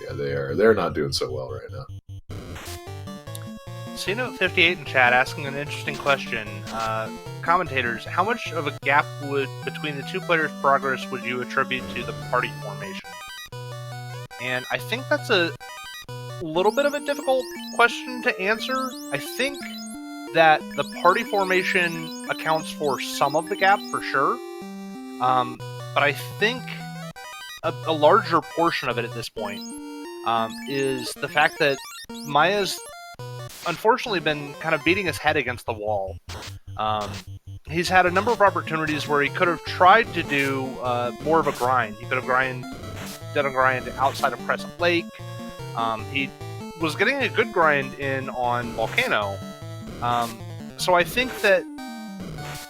yeah, they're not doing so well right now. CNote58 in chat asking an interesting question. Commentators, how much of a gap between the two players' progress would you attribute to the party formation? And I think that's a little bit of a difficult question to answer. I think that the party formation accounts for some of the gap for sure, but I think a larger portion of it at this point is the fact that Maya's unfortunately been kind of beating his head against the wall. He's had a number of opportunities where he could have tried to do more of a grind. He could have done a grind outside of Crescent Lake. He was getting a good grind in on Volcano. So I think that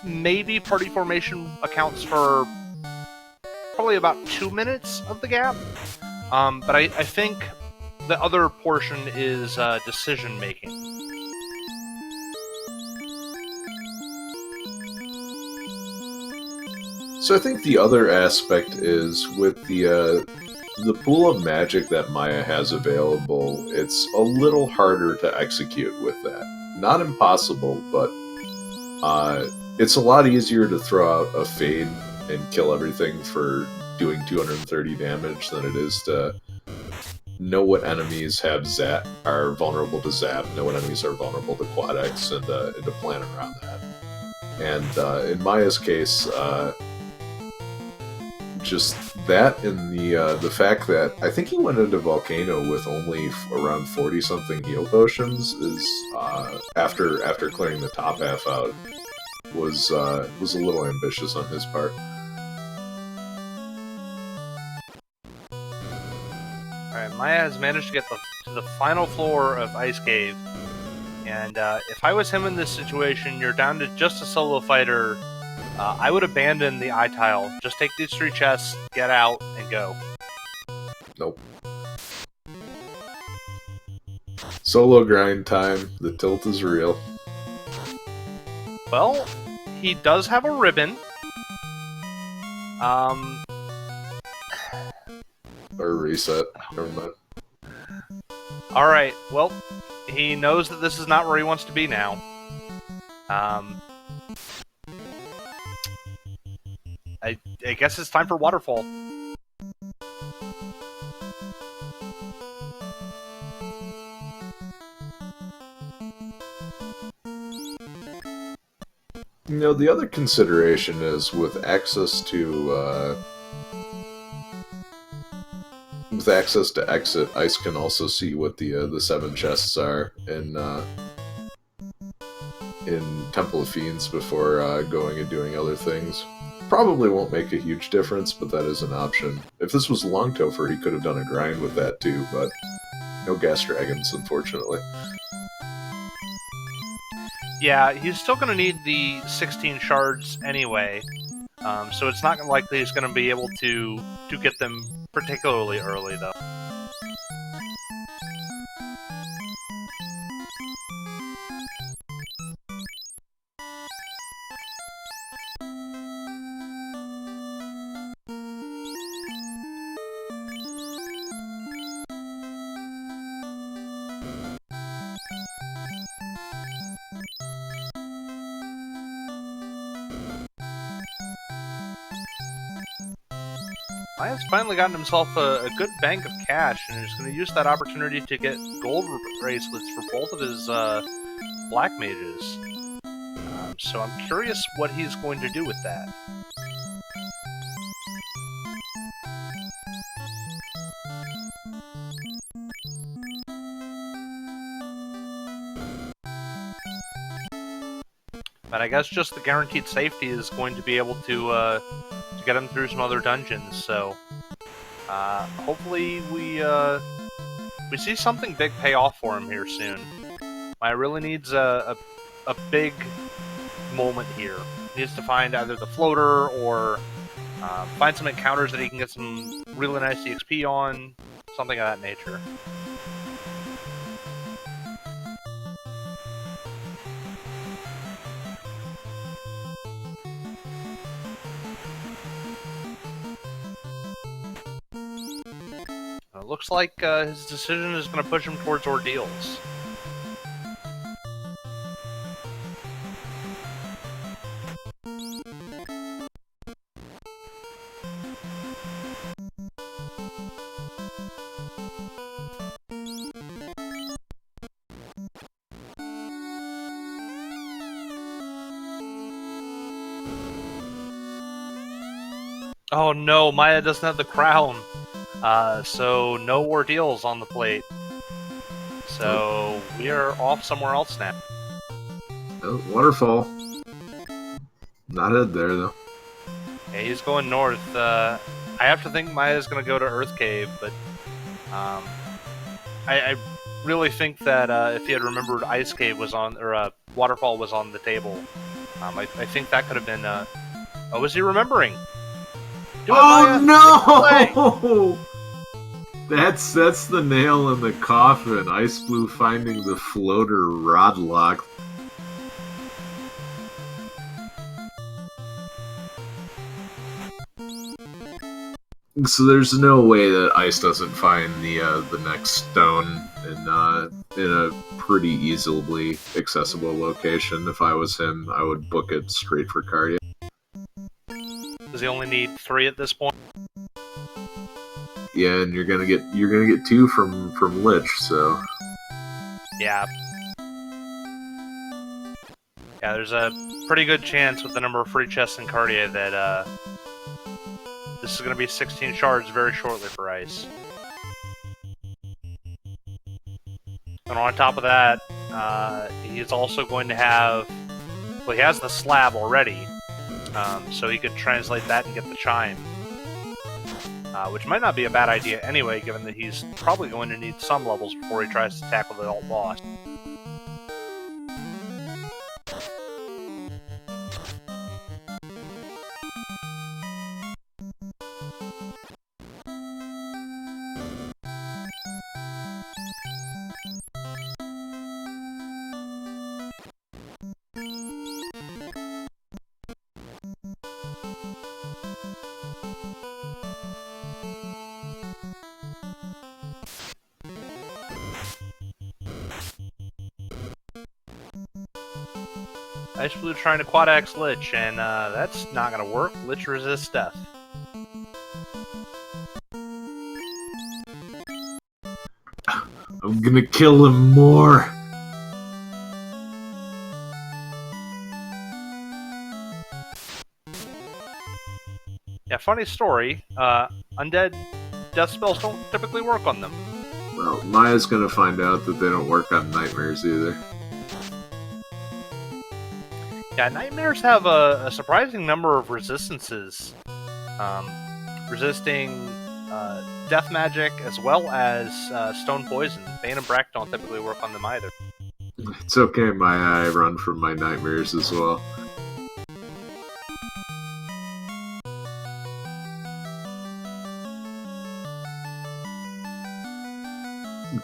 maybe party formation accounts for probably about 2 minutes of the gap. But I think the other portion is decision making. So I think the other aspect is with the pool of magic that Maya has available, it's a little harder to execute with that. Not impossible, but it's a lot easier to throw out a fade and kill everything for doing 230 damage than it is to know what enemies are vulnerable to zap, know what enemies are vulnerable to Quad X, and to plan around that. And in Maya's case, just that and the fact that I think he went into Volcano with only around 40-something heal potions is after clearing the top half out was a little ambitious on his part. Alright, Maya has managed to get to the final floor of Ice Cave, and if I was him in this situation, you're down to just a solo fighter. I would abandon the eye tile. Just take these 3 chests, get out, and go. Nope. Solo grind time. The tilt is real. Well, he does have a ribbon. Or reset. Never mind. Alright, well, he knows that this is not where he wants to be now. I guess it's time for Waterfall. You know, the other consideration is with access to exit, Ice can also see what the 7 chests are in Temple of Fiends before going and doing other things. Probably won't make a huge difference, but that is an option. If this was Long Topher, he could have done a grind with that too, but no gas dragons, unfortunately. Yeah, he's still going to need the 16 shards anyway, so it's not likely he's going to be able to get them particularly early, though. Maya's finally gotten himself a good bank of cash, and he's going to use that opportunity to get gold bracelets for both of his black mages. So I'm curious what he's going to do with that. But I guess just the guaranteed safety is going to be able to get him through some other dungeons. So hopefully we see something big pay off for him here soon. Maya really needs a big moment here. He needs to find either the floater or find some encounters that he can get some really nice EXP on, something of that nature. Looks like his decision is going to push him towards ordeals. Oh no, Maya doesn't have the crown. So no ordeals on the plate. So we are off somewhere else now. Oh, waterfall. Not head there, though. Yeah, he's going north. I have to think Maya's going to go to Earth Cave, but I really think that if he had remembered Ice Cave was on, or Waterfall was on the table, I think that could have been. Oh, was he remembering? Do it, Maya! No! That's the nail in the coffin. iCiceblue finding the floater rod lock. So there's no way that Ice doesn't find the next stone in a pretty easily accessible location. If I was him, I would book it straight for Cardia. Does he only need 3 at this point? Yeah, and you're gonna get 2 from Lich, so Yeah. Yeah, there's a pretty good chance with the number of free chests in Cardia that this is going to be 16 shards very shortly for Ice. And on top of that, he's also going to have... Well, he has the slab already, so he could translate that and get the chime. Which might not be a bad idea anyway, given that he's probably going to need some levels before he tries to tackle the alt boss. iCiceblue trying to quad X Lich, and that's not going to work. Lich resists death. I'm gonna kill him more. Yeah, funny story. Undead death spells don't typically work on them. Well, Maya's gonna find out that they don't work on nightmares either. Yeah, nightmares have a surprising number of resistances. Resisting death magic as well as stone poison. Bane and Brack don't typically work on them either. It's okay, Maya. I run from my nightmares as well.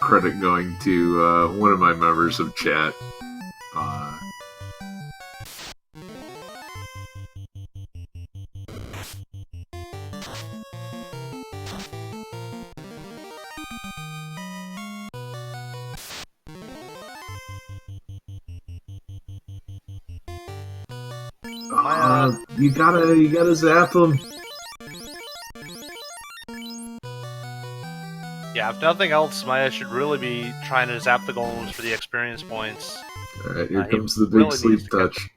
Credit going to one of my members of chat. You gotta zap him. Yeah, if nothing else, Maya should really be trying to zap the golems for the experience points. Alright, here comes the big really sleep needs to touch.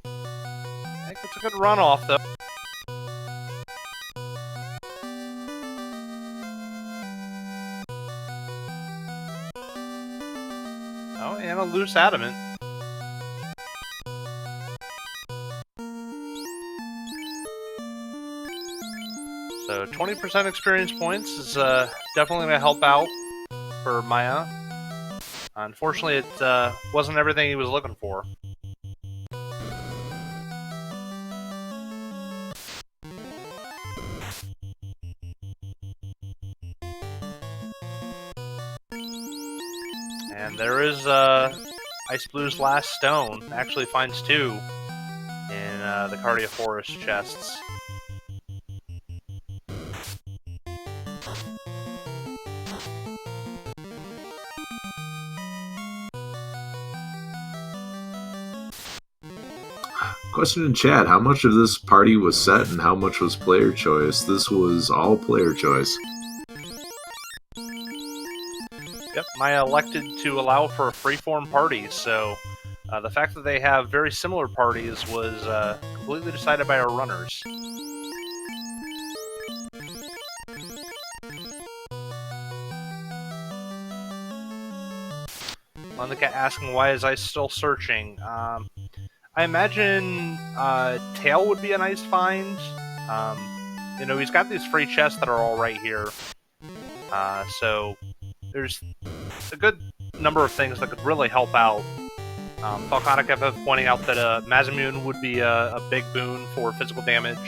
I think it's a good runoff, though. Oh, and a loose adamant. So 20% experience points is definitely going to help out for Maya. Unfortunately, it wasn't everything he was looking for. And there is iCiblue's last stone. Actually finds 2 in the Cardia Forest chests. Question in chat, how much of this party was set and how much was player choice? This was all player choice. Yep, Maya elected to allow for a freeform party, so The fact that they have very similar parties was completely decided by our runners. Monica asking, why is Ice still searching? I imagine Tail would be a nice find. You know, he's got these free chests that are all right here. So there's a good number of things that could really help out. Falconic FF pointing out that Masamune would be a big boon for physical damage.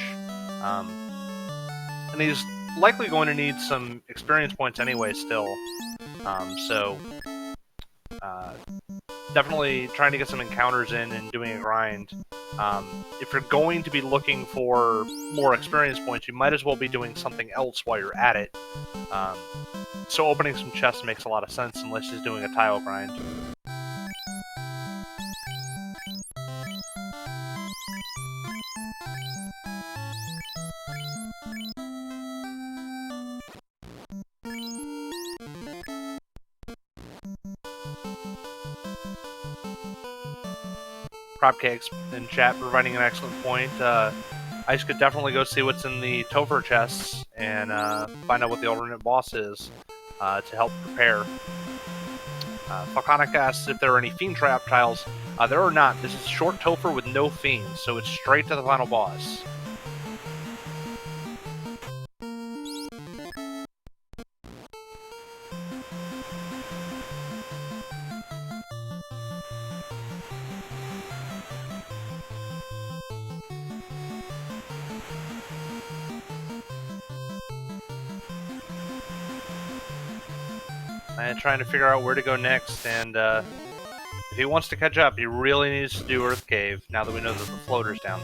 And he's likely going to need some experience points anyway still. So definitely trying to get some encounters in and doing a grind. If you're going to be looking for more experience points, you might as well be doing something else while you're at it. So opening some chests makes a lot of sense unless he's doing a tile grind. Crab Cakes in chat providing an excellent point. Ice could definitely go see what's in the Topher chests and find out what the alternate boss is to help prepare. Falconic asks if there are any Fiend Trap tiles. There are not. This is short Topher with no Fiends, so it's straight to the final boss. And trying to figure out where to go next, and if he wants to catch up, he really needs to do Earth Cave, now that we know that the floater's down.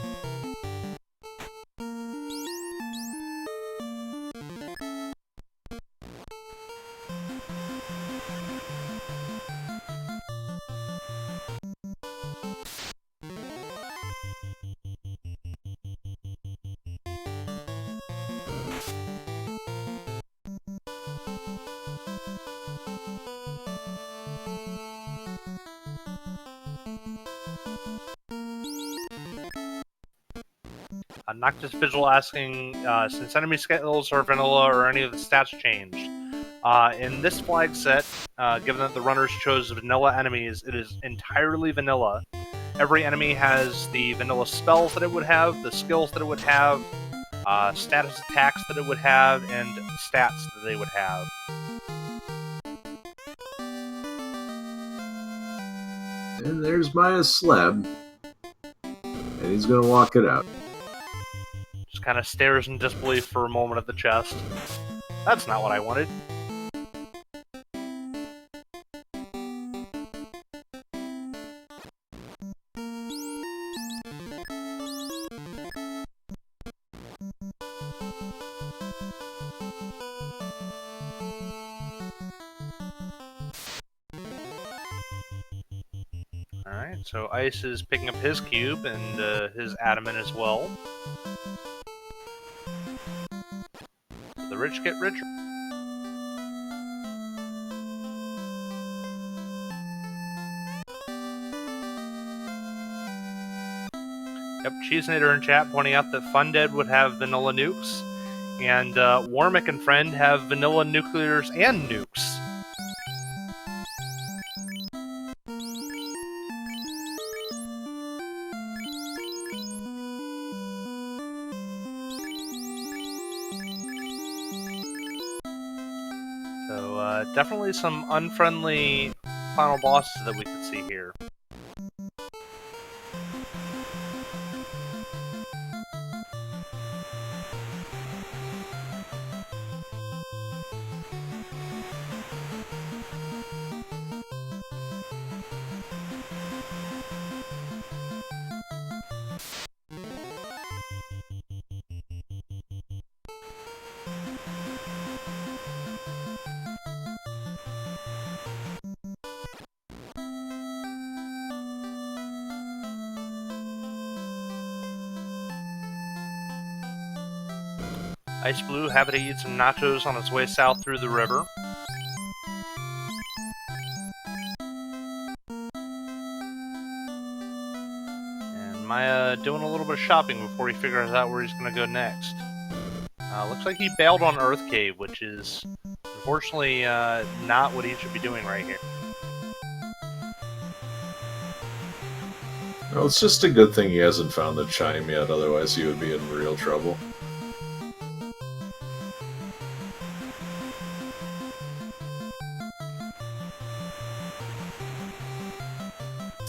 Noctis Vigil asking, since enemy skills are vanilla or any of the stats changed? In this flag set, given that the runners chose vanilla enemies, it is entirely vanilla. Every enemy has the vanilla spells that it would have, the skills that it would have, status attacks that it would have, and stats that they would have. And there's Maya's slab. And he's gonna walk it out. Kind of stares in disbelief for a moment at the chest. That's not what I wanted. Alright, so Ice is picking up his cube and his adamant as well. The rich get richer. Yep, Cheesenator in chat pointing out that Fundead would have vanilla nukes, and Warmick and Friend have vanilla nuclears and nukes. Definitely some unfriendly final bosses that we could see here. ichBinmiah happy to eat some nachos on its way south through the river. Maya doing a little bit of shopping before he figures out where he's going to go next. Looks like he bailed on Earth Cave, which is unfortunately not what he should be doing right here. Well, it's just a good thing he hasn't found the chime yet, otherwise he would be in real trouble.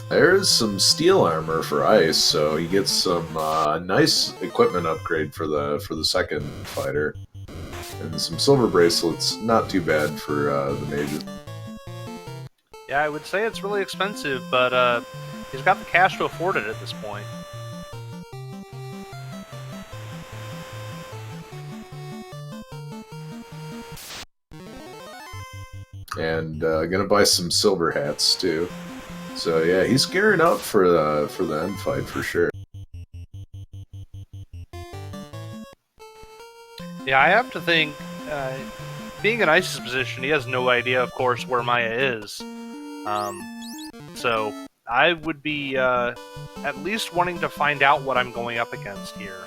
There's some steel armor for Ice, so he gets some nice equipment upgrade for the second fighter. And some silver bracelets, not too bad for the mages. Yeah, I would say it's really expensive, but he's got the cash to afford it at this point. And gonna buy some silver hats too. So yeah, he's gearing up for the end fight for sure. Yeah, I have to think, being in Ice's position, he has no idea, of course, where Maya is. So I would be at least wanting to find out what I'm going up against here.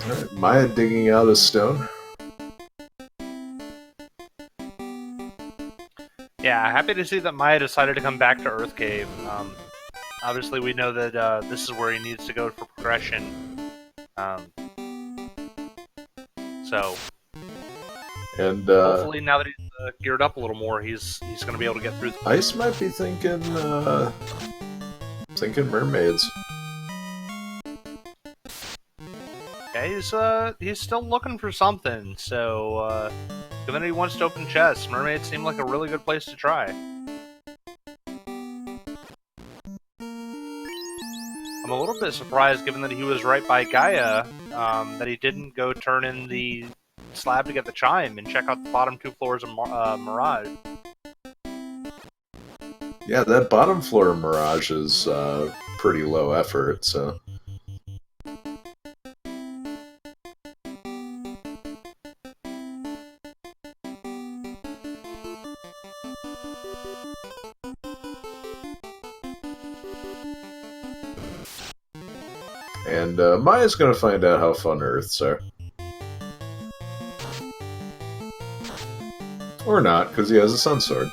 Alright, Maya digging out a stone. Yeah, happy to see that Maya decided to come back to Earth Cave. Obviously, we know that this is where he needs to go for progression. So, And hopefully, now that he's geared up a little more, he's going to be able to get through. Ice might be thinking mermaids. Yeah, he's still looking for something. So, given that he wants to open chests, mermaids seem like a really good place to try. I'm a little bit surprised, given that he was right by Gaia, that he didn't go turn in the slab to get the chime and check out the bottom 2 floors of Mirage. Yeah, that bottom floor of Mirage is pretty low effort, so... And Maya's gonna find out how fun Earths are. Or not, because he has a Sun Sword.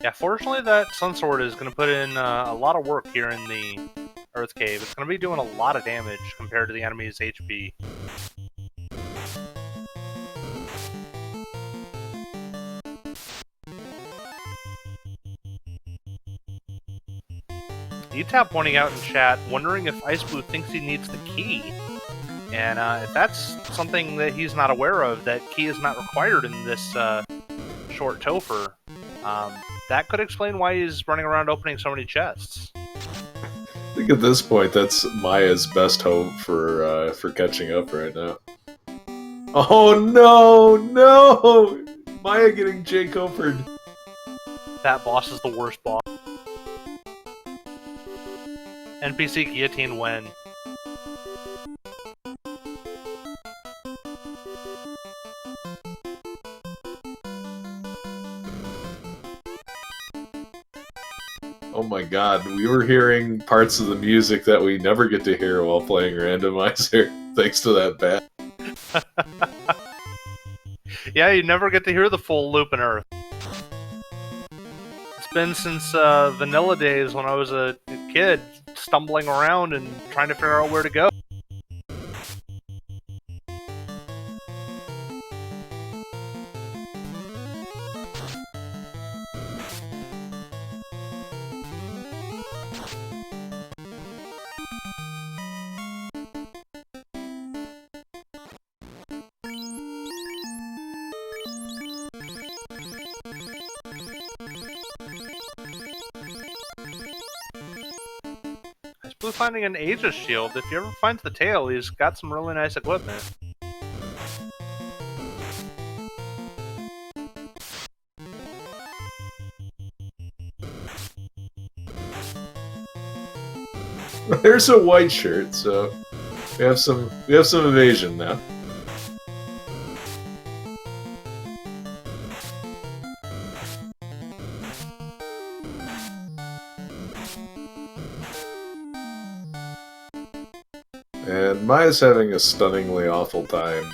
Yeah, fortunately that Sun Sword is going to put in a lot of work here in the Earth Cave. It's going to be doing a lot of damage compared to the enemy's HP. ETAP pointing out in chat, wondering if ichBinmiah thinks he needs the key. And if that's something that he's not aware of, that key is not required in this short Topher, that could explain why he's running around opening so many chests. I think at this point, that's Maya's best hope for catching up right now. Oh no, no! Maya getting J-Copered. That boss is the worst boss. NPC Guillotine win. Oh my god, we were hearing parts of the music that we never get to hear while playing Randomizer, thanks to that bat. Yeah, you never get to hear the full loop in Earth. It's been since vanilla days when I was a kid, stumbling around and trying to figure out where to go. ichBinmiah finding an Aegis shield. If you ever find the tail, he's got some really nice equipment. There's a white shirt, so we have some evasion now. And Maya's having a stunningly awful time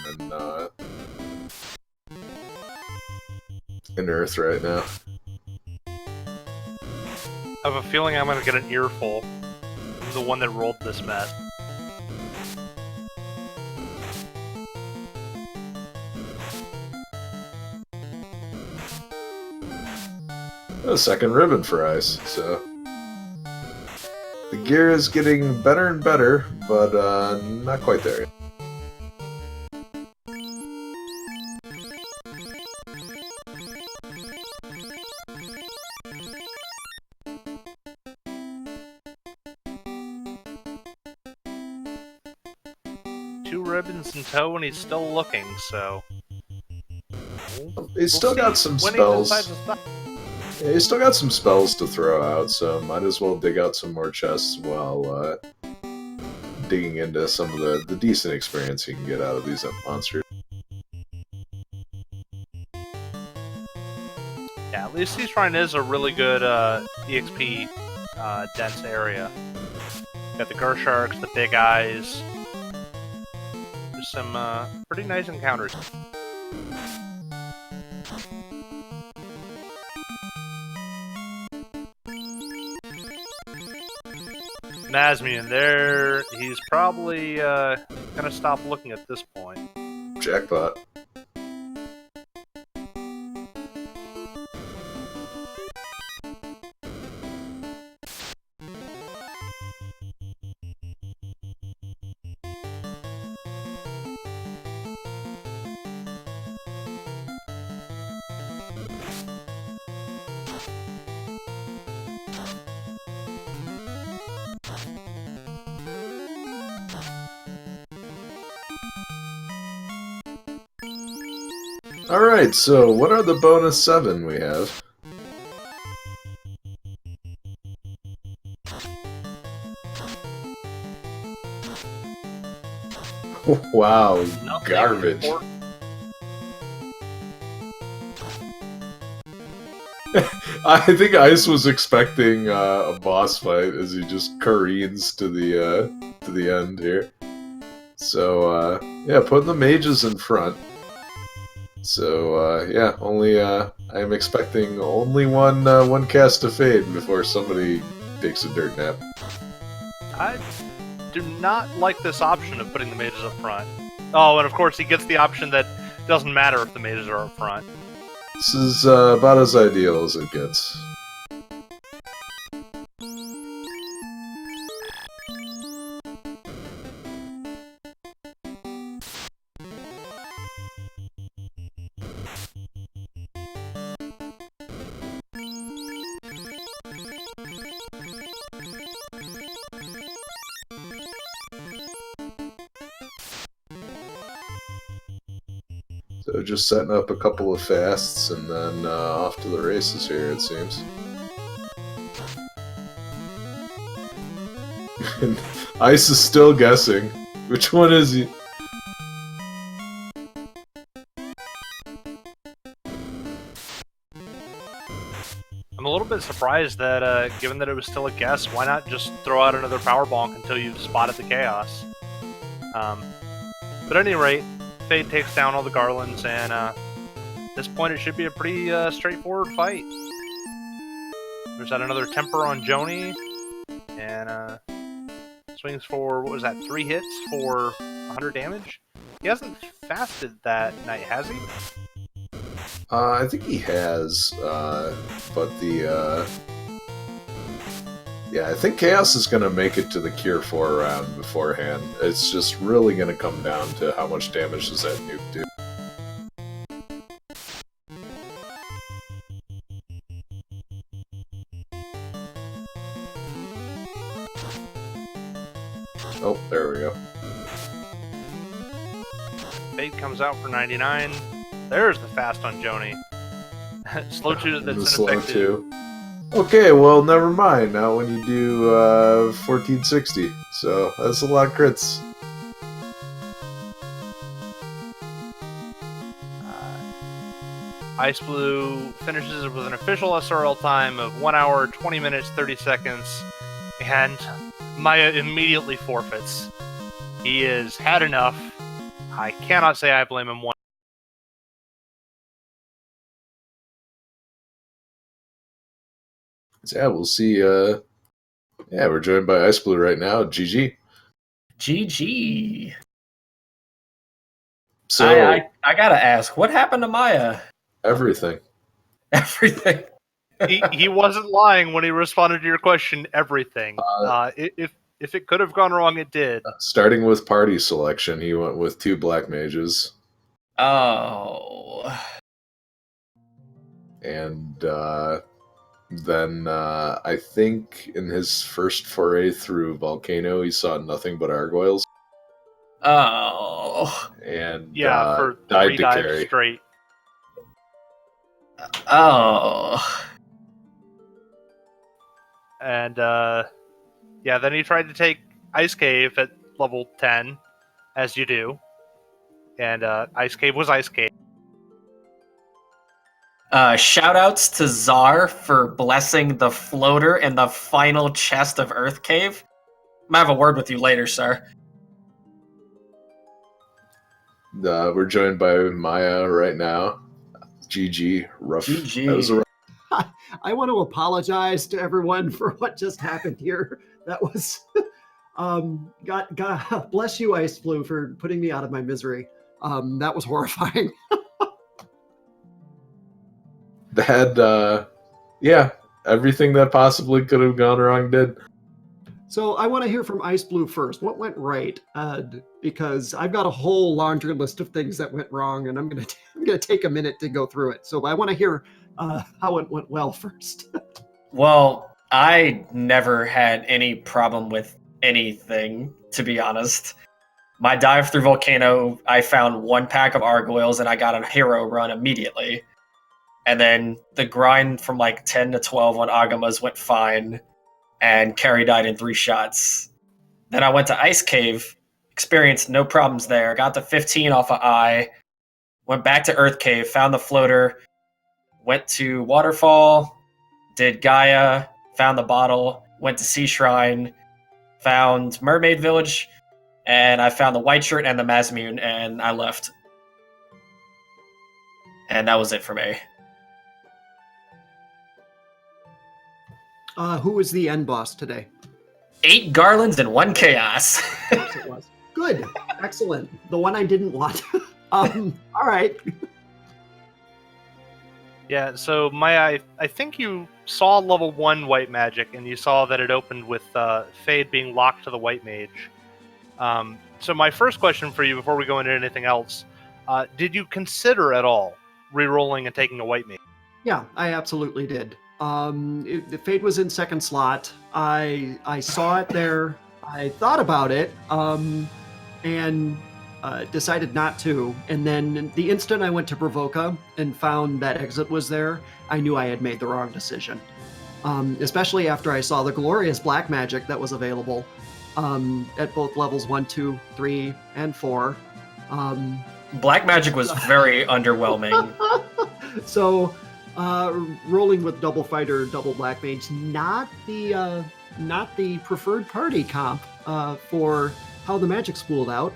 in Earth right now. I have a feeling I'm gonna get an earful. I'm the one that rolled this mess. A second ribbon for Ice, so the gear is getting better and better, but not quite there yet. Two ribbons in tow, and he's still looking. So He's still got some spells. Yeah, he's still got some spells to throw out, so might as well dig out some more chests while digging into some of the decent experience you can get out of these monsters. Yeah, at least he's trying is a really good EXP dense area. Got the Gersharks, the big eyes. There's some pretty nice encounters. Nazmian there, he's probably gonna stop looking at this point. Jackpot. Alright, so what are the bonus 7 we have? Wow, Nothing garbage. I think Ice was expecting a boss fight as he just careens to the end here. So yeah, putting the mages in front. So yeah, I'm expecting only one cast of Fade before somebody takes a dirt nap. I do not like this option of putting the mages up front. Oh, and of course he gets the option that doesn't matter if the mages are up front. This is about as ideal as it gets. So just setting up a couple of fasts and then off to the races here, it seems. Ice is still guessing. Which one is he? I'm a little bit surprised that, given that it was still a guess, why not just throw out another power bonk until you've spotted the chaos? But at any rate, Fade takes down all the Garlands, and at this point it should be a pretty straightforward fight. There's that another Temper on Joni, and swings for, what was that, 3 hits for 100 damage? He hasn't fasted that night, has he? I think he has, but yeah, I think Chaos is going to make it to the Cure 4 round beforehand. It's just really going to come down to how much damage does that nuke do. Oh, there we go. Fade comes out for 99. There's the fast on Joni. Slow 2 The that's slow ineffective. 2. Okay, well, never mind. Now when you do 1460, so that's a lot of crits. iCiceblue finishes with an official SRL time of 1 hour, 20 minutes, 30 seconds, and Maya immediately forfeits. He has had enough. I cannot say I blame him one. So, yeah, we'll see. Yeah, we're joined by iCiceblue right now. GG. GG. So I gotta ask, what happened to Maya? everything. Everything. He wasn't lying when he responded to your question. Everything. If it could have gone wrong, it did. Starting with party selection, he went with 2 black mages. Oh. And then I think in his first foray through Volcano, he saw nothing but gargoyles. Oh. And Yeah, for died 3 to dives carry. straight. Oh. And yeah, then he tried to take Ice Cave at level 10, as you do. And Ice Cave was Ice Cave. Shoutouts to Czar for blessing the floater in the final chest of Earth Cave. I'm gonna have a word with you later, sir. We're joined by Maya right now. GG. Rough. GG. That was a rough. I want to apologize to everyone for what just happened here. That was, God bless you, iCiceblue, for putting me out of my misery. That was horrifying. That, yeah, everything that possibly could have gone wrong did. So I want to hear from iCiceblue first. What went right? Because I've got a whole laundry list of things that went wrong, and I'm gonna take a minute to go through it. So I want to hear how it went well first. Well, I never had any problem with anything, to be honest. My dive through Volcano, I found 1 pack of gargoyles and I got a hero run immediately. And then the grind from like 10 to 12 on Agamas went fine, and Carrie died in 3 shots. Then I went to Ice Cave, experienced no problems there, got to 15 off of I, went back to Earth Cave, found the floater, went to Waterfall, did Gaia, found the bottle, went to Sea Shrine, found Mermaid Village, and I found the white shirt and the Mazmune, and I left. And that was it for me. Who was the end boss today? 8 garlands and 1 chaos. Yes, it was. Good. Excellent. The one I didn't want. All right. Yeah, so Maya, I think you saw level 1 white magic, and you saw that it opened with Fade being locked to the white mage. So my first question for you before we go into anything else, did you consider at all re-rolling and taking a white mage? Yeah, I absolutely did. The Fade was in second slot. I saw it there. I thought about it, and decided not to. And then the instant I went to Bravoka and found that exit was there, I knew I had made the wrong decision. Especially after I saw the glorious black magic that was available at both levels 1, 2, 3, and 4. Black magic was very underwhelming. So rolling with double fighter, double black mage, not the preferred party comp for how the magic spooled out,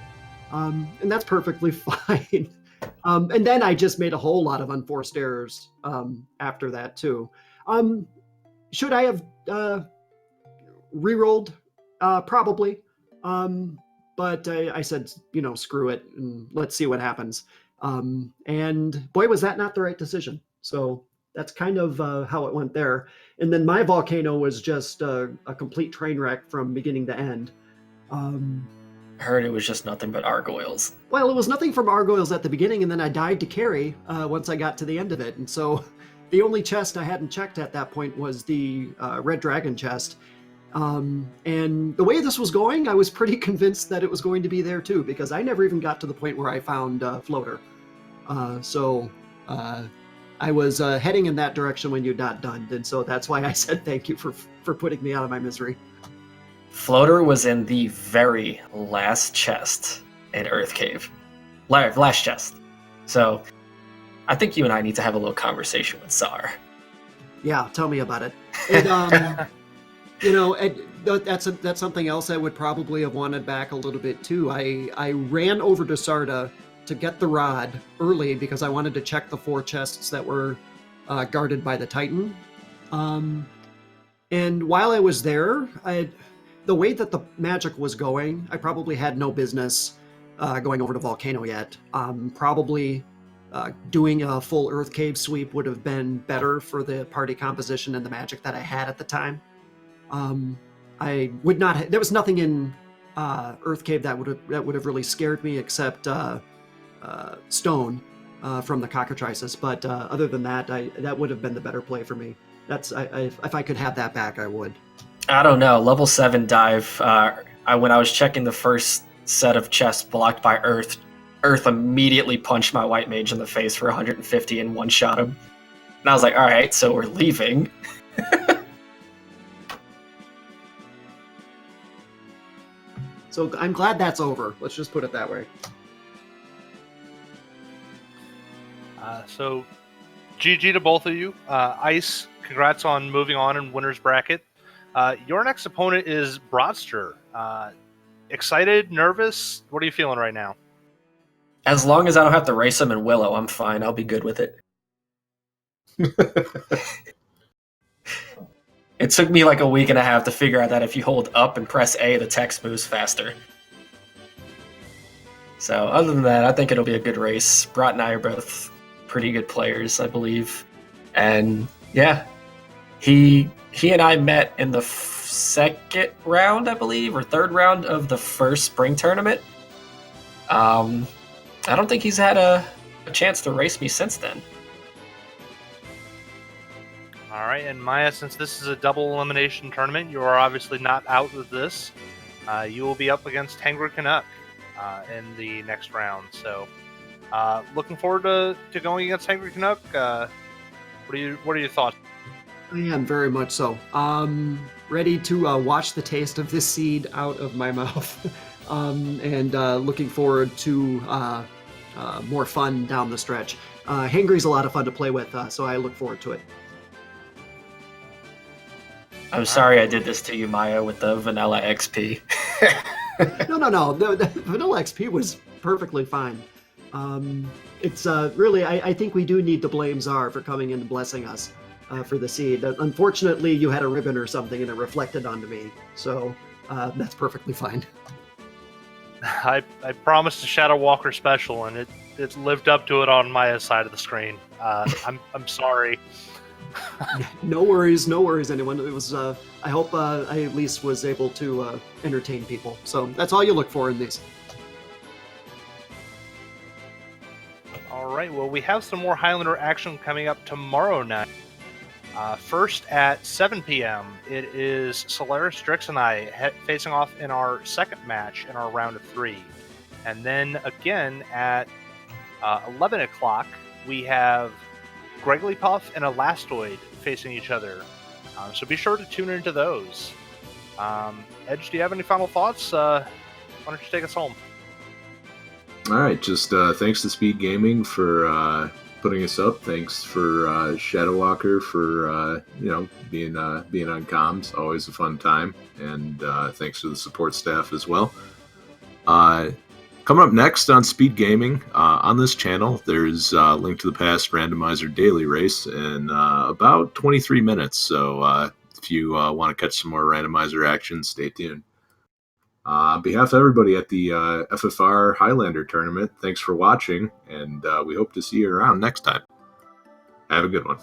and that's perfectly fine. And then I just made a whole lot of unforced errors after that too. Should I have re-rolled? Probably. But I said, screw it, and let's see what happens. And boy, was that not the right decision. So that's kind of how it went there. And then my volcano was just a complete train wreck from beginning to end. I heard it was just nothing but gargoyles. Well, it was nothing from gargoyles at the beginning, and then I died to carry once I got to the end of it. And so the only chest I hadn't checked at that point was the Red Dragon chest. And the way this was going, I was pretty convinced that it was going to be there too, because I never even got to the point where I found Floater. So I was heading in that direction when you got done, and so that's why I said thank you for putting me out of my misery. Floater was in the very last chest in Earth Cave. Last chest. So I think you and I need to have a little conversation with Czar. Yeah, tell me about it. And, you know, that's something else I would probably have wanted back a little bit too. I ran over to Sarda to get the rod early because I wanted to check the 4 chests that were guarded by the Titan. And while I was there, the way that the magic was going, I probably had no business going over to Volcano yet. Probably doing a full Earth Cave sweep would have been better for the party composition and the magic that I had at the time. I would not. There was nothing in Earth Cave that would have really scared me except Stone from the cockatrices. But other than that, that would have been the better play for me. If I could have that back, I would. I don't know. Level 7 dive. When I was checking the first set of chests blocked by Earth immediately punched my white mage in the face for 150 and one-shot him. And I was like, all right, so we're leaving. So I'm glad that's over. Let's just put it that way. So GG to both of you. Ice, congrats on moving on in winner's bracket. Your next opponent is Broadster. Excited, nervous? What are you feeling right now? As long as I don't have to race him in Willow, I'm fine. I'll be good with it. It took me like a week and a half to figure out that if you hold up and press A, the text moves faster. So other than that, I think it'll be a good race. Brat and I are both pretty good players, I believe. And yeah, he and I met in the second round, I believe, or third round of the first spring tournament. I don't think he's had a chance to race me since then. All right, and Maya, since this is a double elimination tournament, you are obviously not out of this. You will be up against Hangry Canuck in the next round. So, looking forward to going against Hangry Canuck. What are your thoughts? I am very much so. Ready to watch the taste of this seed out of my mouth, and looking forward to more fun down the stretch. Hangry's a lot of fun to play with, so I look forward to it. I'm sorry I did this to you, Maya, with the vanilla XP. No. The vanilla XP was perfectly fine. It's really, I think we do need to blame Czar for coming in and blessing us for the seed. Unfortunately, you had a ribbon or something and it reflected onto me, so that's perfectly fine. I promised a Shadow Walker special, and it lived up to it on Maya's side of the screen. I'm sorry. No worries, anyone. It was. I hope I at least was able to entertain people. So that's all you look for in these. All right. Well, we have some more Highlander action coming up tomorrow night. First at 7 p.m., it is Solaris, Strix, and I facing off in our second match in our round of 3. And then again at 11 o'clock, we have Greggly Puff and Elastoid facing each other. So be sure to tune into those. Edge, do you have any final thoughts? Why don't you take us home? All right, just thanks to Speed Gaming for putting us up. Thanks for Shadow Walker for being on comms. Always a fun time, and thanks to the support staff as well. Coming up next on Speed Gaming, on this channel, there's a link to the past Randomizer daily race in about 23 minutes. So if you want to catch some more Randomizer action, stay tuned. On behalf of everybody at the FFR Highlander Tournament, thanks for watching, and we hope to see you around next time. Have a good one.